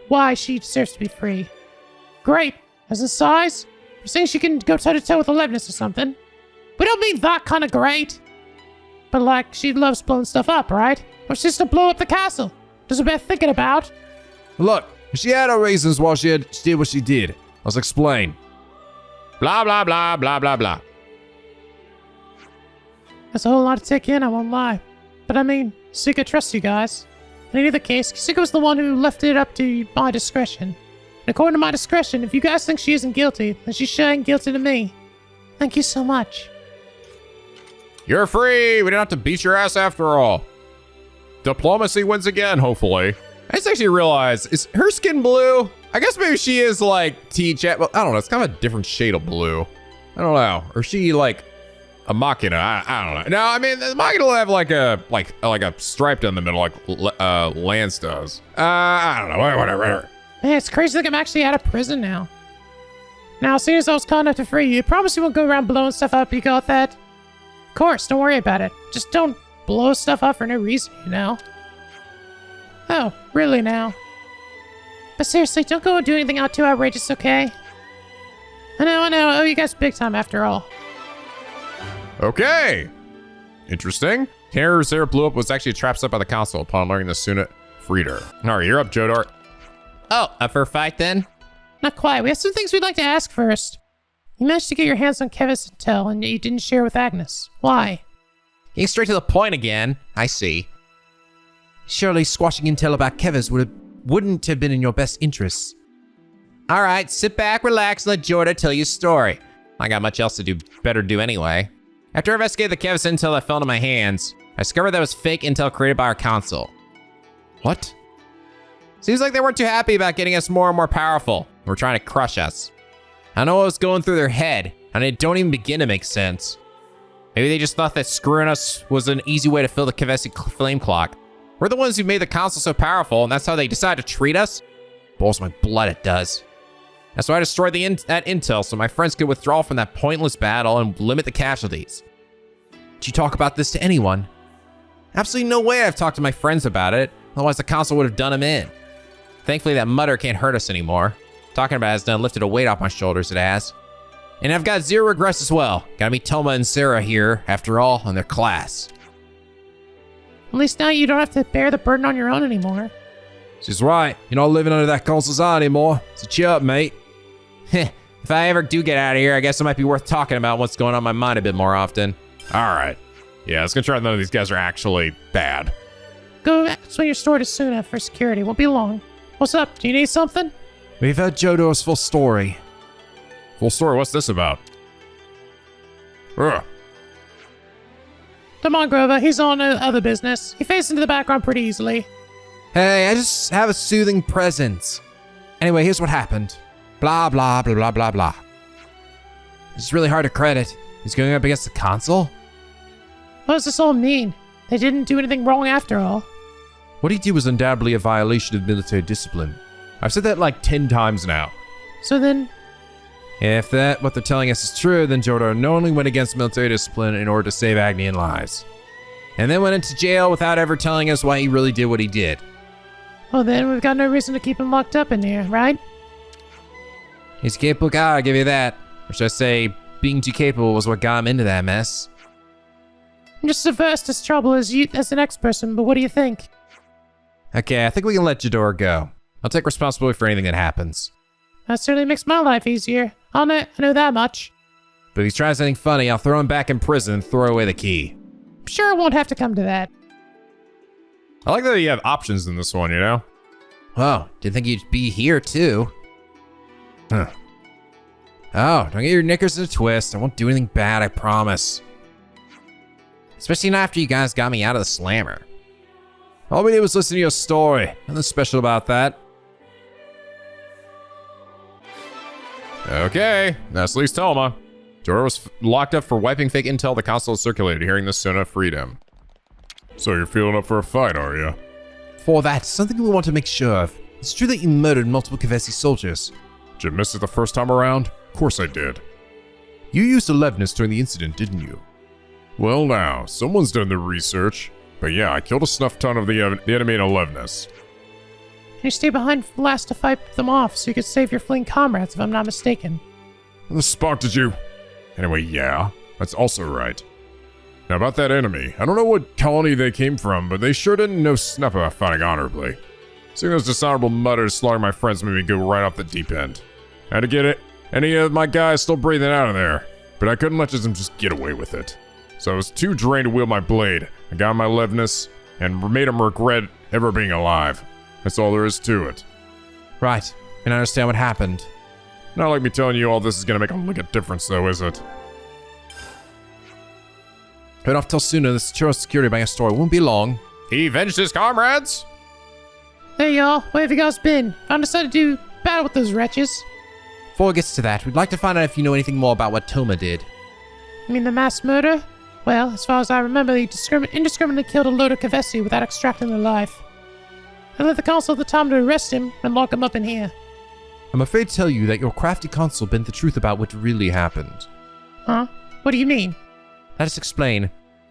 why she deserves to be free. Great. As in size? You're saying she can go toe-to-toe with Elevenus or something? We don't mean that kind of great. But she loves blowing stuff up, right? Or she's to blow up the castle. Does it bear thinking about? Look, she had her reasons why she did what she did. Let's explain. Blah, blah, blah, blah, blah, blah. That's a whole lot to take in, I won't lie. But I mean, Sika trusts you guys. In either case, Sika was the one who left it up to my discretion. And according to my discretion, if you guys think she isn't guilty, then she sure ain't guilty to me. Thank you so much. You're free! We don't have to beat your ass after all. Diplomacy wins again, hopefully. I just actually realized, is her skin blue? I guess maybe she is T-Chat, but I don't know, it's kind of a different shade of blue. I don't know. Or she a Machina, I don't know. No, I mean, the Machina will have like a stripe down the middle like Lanz does. I don't know, whatever. Man, it's crazy that I'm actually out of prison now. Now, seeing as I was kind enough to free you, promise you won't go around blowing stuff up, you got that? Of course, don't worry about it. Just don't blow stuff up for no reason, you know? Oh, really now? But seriously, don't go and do anything out too outrageous, okay? I know, I owe you guys big time after all. Okay. Interesting. Terror Sarah blew up was actually trapped up by the Consul upon learning the Suna freed her. Alright, you're up, Jodor. Oh, up for a fight then? Not quite. We have some things we'd like to ask first. You managed to get your hands on Keves intel, and you didn't share with Agnus. Why? Getting straight to the point again. I see. Surely squashing intel about Keves wouldn't have been in your best interests. Alright, sit back, relax, and let Jorda tell you a story. I got much else to do anyway. After I investigated the Keves intel that fell into my hands, I discovered that it was fake intel created by our Consul. What? Seems like they weren't too happy about getting us more and more powerful. They were trying to crush us. I know what was going through their head, and it don't even begin to make sense. Maybe they just thought that screwing us was an easy way to fill the Keves flame clock. We're the ones who made the Consul so powerful, and that's how they decide to treat us? Boils my blood, it does. That's why I destroyed that intel, so my friends could withdraw from that pointless battle and limit the casualties. Did you talk about this to anyone? Absolutely no way I've talked to my friends about it, otherwise the Consul would have done him in. Thankfully that mutter can't hurt us anymore. Talking about it has done lifted a weight off my shoulders, it has. And I've got zero regrets as well. Gotta meet Toma and Sarah here, after all, in their class. At least now you don't have to bear the burden on your own anymore. She's right. You're not living under that Consul's eye anymore. So cheer up, mate. If I ever do get out of here, I guess it might be worth talking about what's going on in my mind a bit more often. All right. Yeah, let's make sure none of these guys are actually bad. Go explain your story to Sena for security. Won't be long. What's up? Do you need something? We've heard Jodor's full story. Full story? What's this about? Ugh. Come on, Grover. He's on other business. He fades into the background pretty easily. Hey, I just have a soothing presence. Anyway, here's what happened. Blah, blah, blah, blah, blah, blah. It's really hard to credit. He's going up against the Consul? What does this all mean? They didn't do anything wrong after all. What he did was undoubtedly a violation of military discipline. I've said that like 10 times now. So then... If what they're telling us is true, then Jodor knowingly went against military discipline in order to save Agnian lives. And then went into jail without ever telling us why he really did what he did. Well then, we've got no reason to keep him locked up in here, right? He's a capable guy, I'll give you that. Or should I say, being too capable was what got him into that mess. I'm just as averse to trouble as you, as the next person, but what do you think? Okay, I think we can let Jodor go. I'll take responsibility for anything that happens. That certainly makes my life easier. I know that much. But if he tries anything funny, I'll throw him back in prison and throw away the key. I'm sure it won't have to come to that. I like that you have options in this one, you know? Oh, didn't think you'd be here too. Huh. Oh, don't get your knickers in a twist. I won't do anything bad, I promise. Especially not after you guys got me out of the slammer. All we did was listen to your story. Nothing special about that. Okay, that's at least Toma. Jodor was locked up for wiping fake intel the Consul circulated. Hearing this, Sena freed him. So you're feeling up for a fight, are you? For that, something we want to make sure of. It's true that you murdered multiple Kevesi soldiers. Did you miss it the first time around? Of course I did. You used Alevnus during the incident, didn't you? Well now, someone's done the research. But yeah, I killed a snuff ton of the enemy in Alevnus. You stay behind last to fight them off so you could save your fleeing comrades, if I'm not mistaken. The spark did you? Anyway, yeah, that's also right. Now about that enemy, I don't know what colony they came from, but they sure didn't know snuff about fighting honorably. Seeing those dishonorable mutters slaughtering my friends made me go right off the deep end. Had to get it. Any of my guys still breathing out of there, but I couldn't let them just get away with it. So I was too drained to wield my blade. I got my Alevnus and made them regret ever being alive. That's all there is to it. Right, and I understand what happened. Not like me telling you all this is gonna make a lick of difference though, is it? Head off till sooner, this secure security by your story won't be long. He avenged his comrades? Hey y'all, where have you guys been? I decided to do battle with those wretches. Before it gets to that, we'd like to find out if you know anything more about what Toma did. You mean the mass murder? Well, as far as I remember, he indiscriminately killed a load of Kevesi without extracting their life. I let the Consul the time to arrest him and lock him up in here. I'm afraid to tell you that your crafty Consul bent the truth about what really happened. Huh? What do you mean? Let us explain.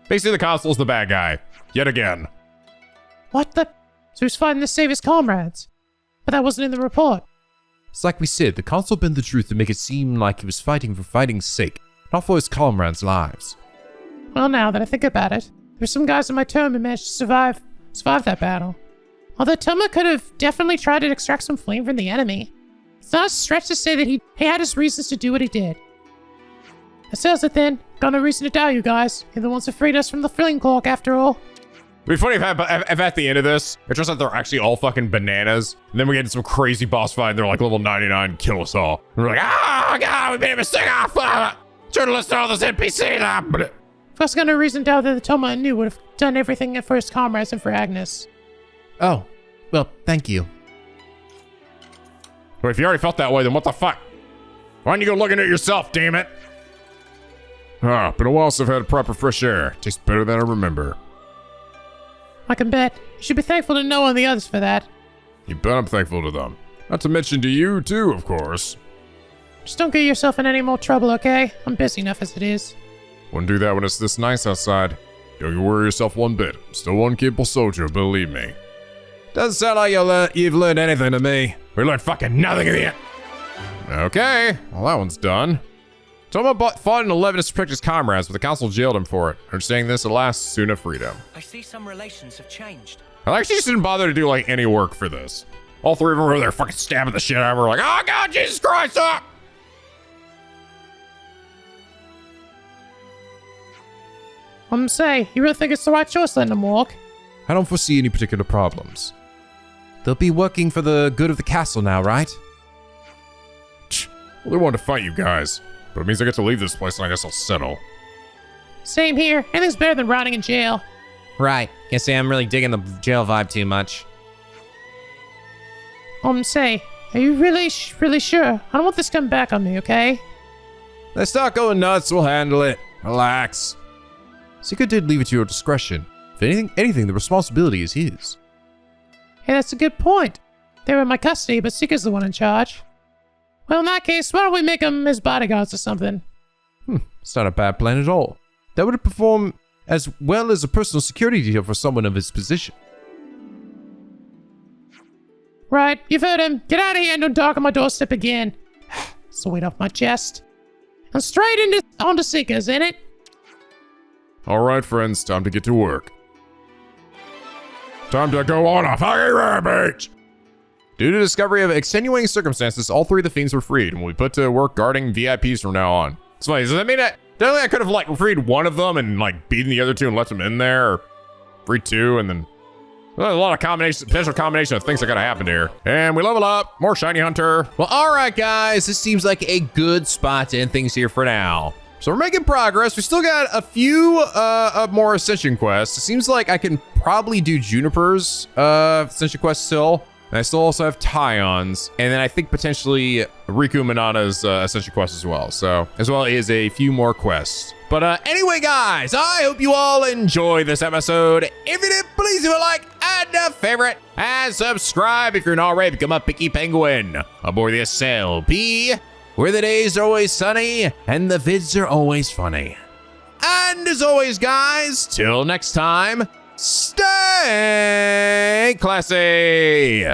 Basically, the Consul's the bad guy. Yet again. What the? So he's fighting to save his comrades. But that wasn't in the report. It's like we said, the Consul bent the truth to make it seem like he was fighting for fighting's sake, not for his comrades' lives. Well, now that I think about it, there's some guys in my term who managed to survive that battle. Although Toma could have definitely tried to extract some flame from the enemy, it's not a stretch to say that he had his reasons to do what he did. That settles it then. Got no reason to doubt you guys. You're the ones who freed us from the flame clock after all. It'd be funny if at the end of this, it turns out they're actually all fucking bananas, and then we get into some crazy boss fight, and they're like level 99 and kill us all. And we're like, oh god, we made a mistake, should have listened to all those NPCs, Of course, got no reason to doubt that the Toma I knew would have done everything for his comrades and for Agnus. Oh, well, thank you. Well, if you already felt that way, then what the fuck? Why don't you go looking at yourself, damn it? Been a while since I've had proper fresh air. Tastes better than I remember. I can bet. You should be thankful to Noah and the others for that. You bet I'm thankful to them. Not to mention to you, too, of course. Just don't get yourself in any more trouble, okay? I'm busy enough as it is. Wouldn't do that when it's this nice outside. Don't you worry yourself one bit. I'm still one capable soldier, believe me. Doesn't sound like you've learned anything to me. We learned fucking nothing in the end. Okay, well that one's done. Toma fought in 11 to protect his comrades, but the council jailed him for it. Understanding this, at last, soon have freedom. I see some relations have changed. I actually just didn't bother to do like any work for this. All three of them were there fucking stabbing the shit out of her, like, oh god, Jesus Christ, up! Say, you really think it's the right choice letting them walk? I don't foresee any particular problems. They'll be working for the good of the castle now, right? Well, they wanted to fight you guys, but it means I get to leave this place and I guess I'll settle. Same here. Anything's better than rotting in jail. Right. Can't say I'm really digging the jail vibe too much. Say, are you really sure? I don't want this coming back on me, okay? Let's start going nuts. We'll handle it. Relax. Seeker did leave it to your discretion. If anything, the responsibility is his. Hey, that's a good point. They were in my custody, but Seeker's the one in charge. Well, in that case, why don't we make them his bodyguards or something? It's not a bad plan at all. That would perform as well as a personal security detail for someone of his position. Right, you've heard him. Get out of here and don't darken my doorstep again. It's the weight off my chest. And straight onto Seekers, ain't it? All right, friends, time to get to work. Time to go on a fucking rampage! Due to discovery of extenuating circumstances, all three of the fiends were freed and will be put to work guarding VIPs from now on. It's funny, does that mean that I could have like freed one of them and like beaten the other two and left them in there? Or freed two and then... Well, a lot of potential combination of things that gotta happen here. And we level up, more shiny hunter. Well, all right, guys, this seems like a good spot to end things here for now. So we're making progress. We still got a few more Ascension quests. It seems like I can probably do Juniper's Ascension quest still. And I still also have Taion's. And then I think potentially Riku Minana's Ascension quest as well. So, as well as a few more quests. But anyway, guys, I hope you all enjoyed this episode. If you did, please do a like and a favorite. And subscribe if you're not already. Become a picky penguin aboard the SLP, where the days are always sunny and the vids are always funny. And as always, guys, till next time, stay classy.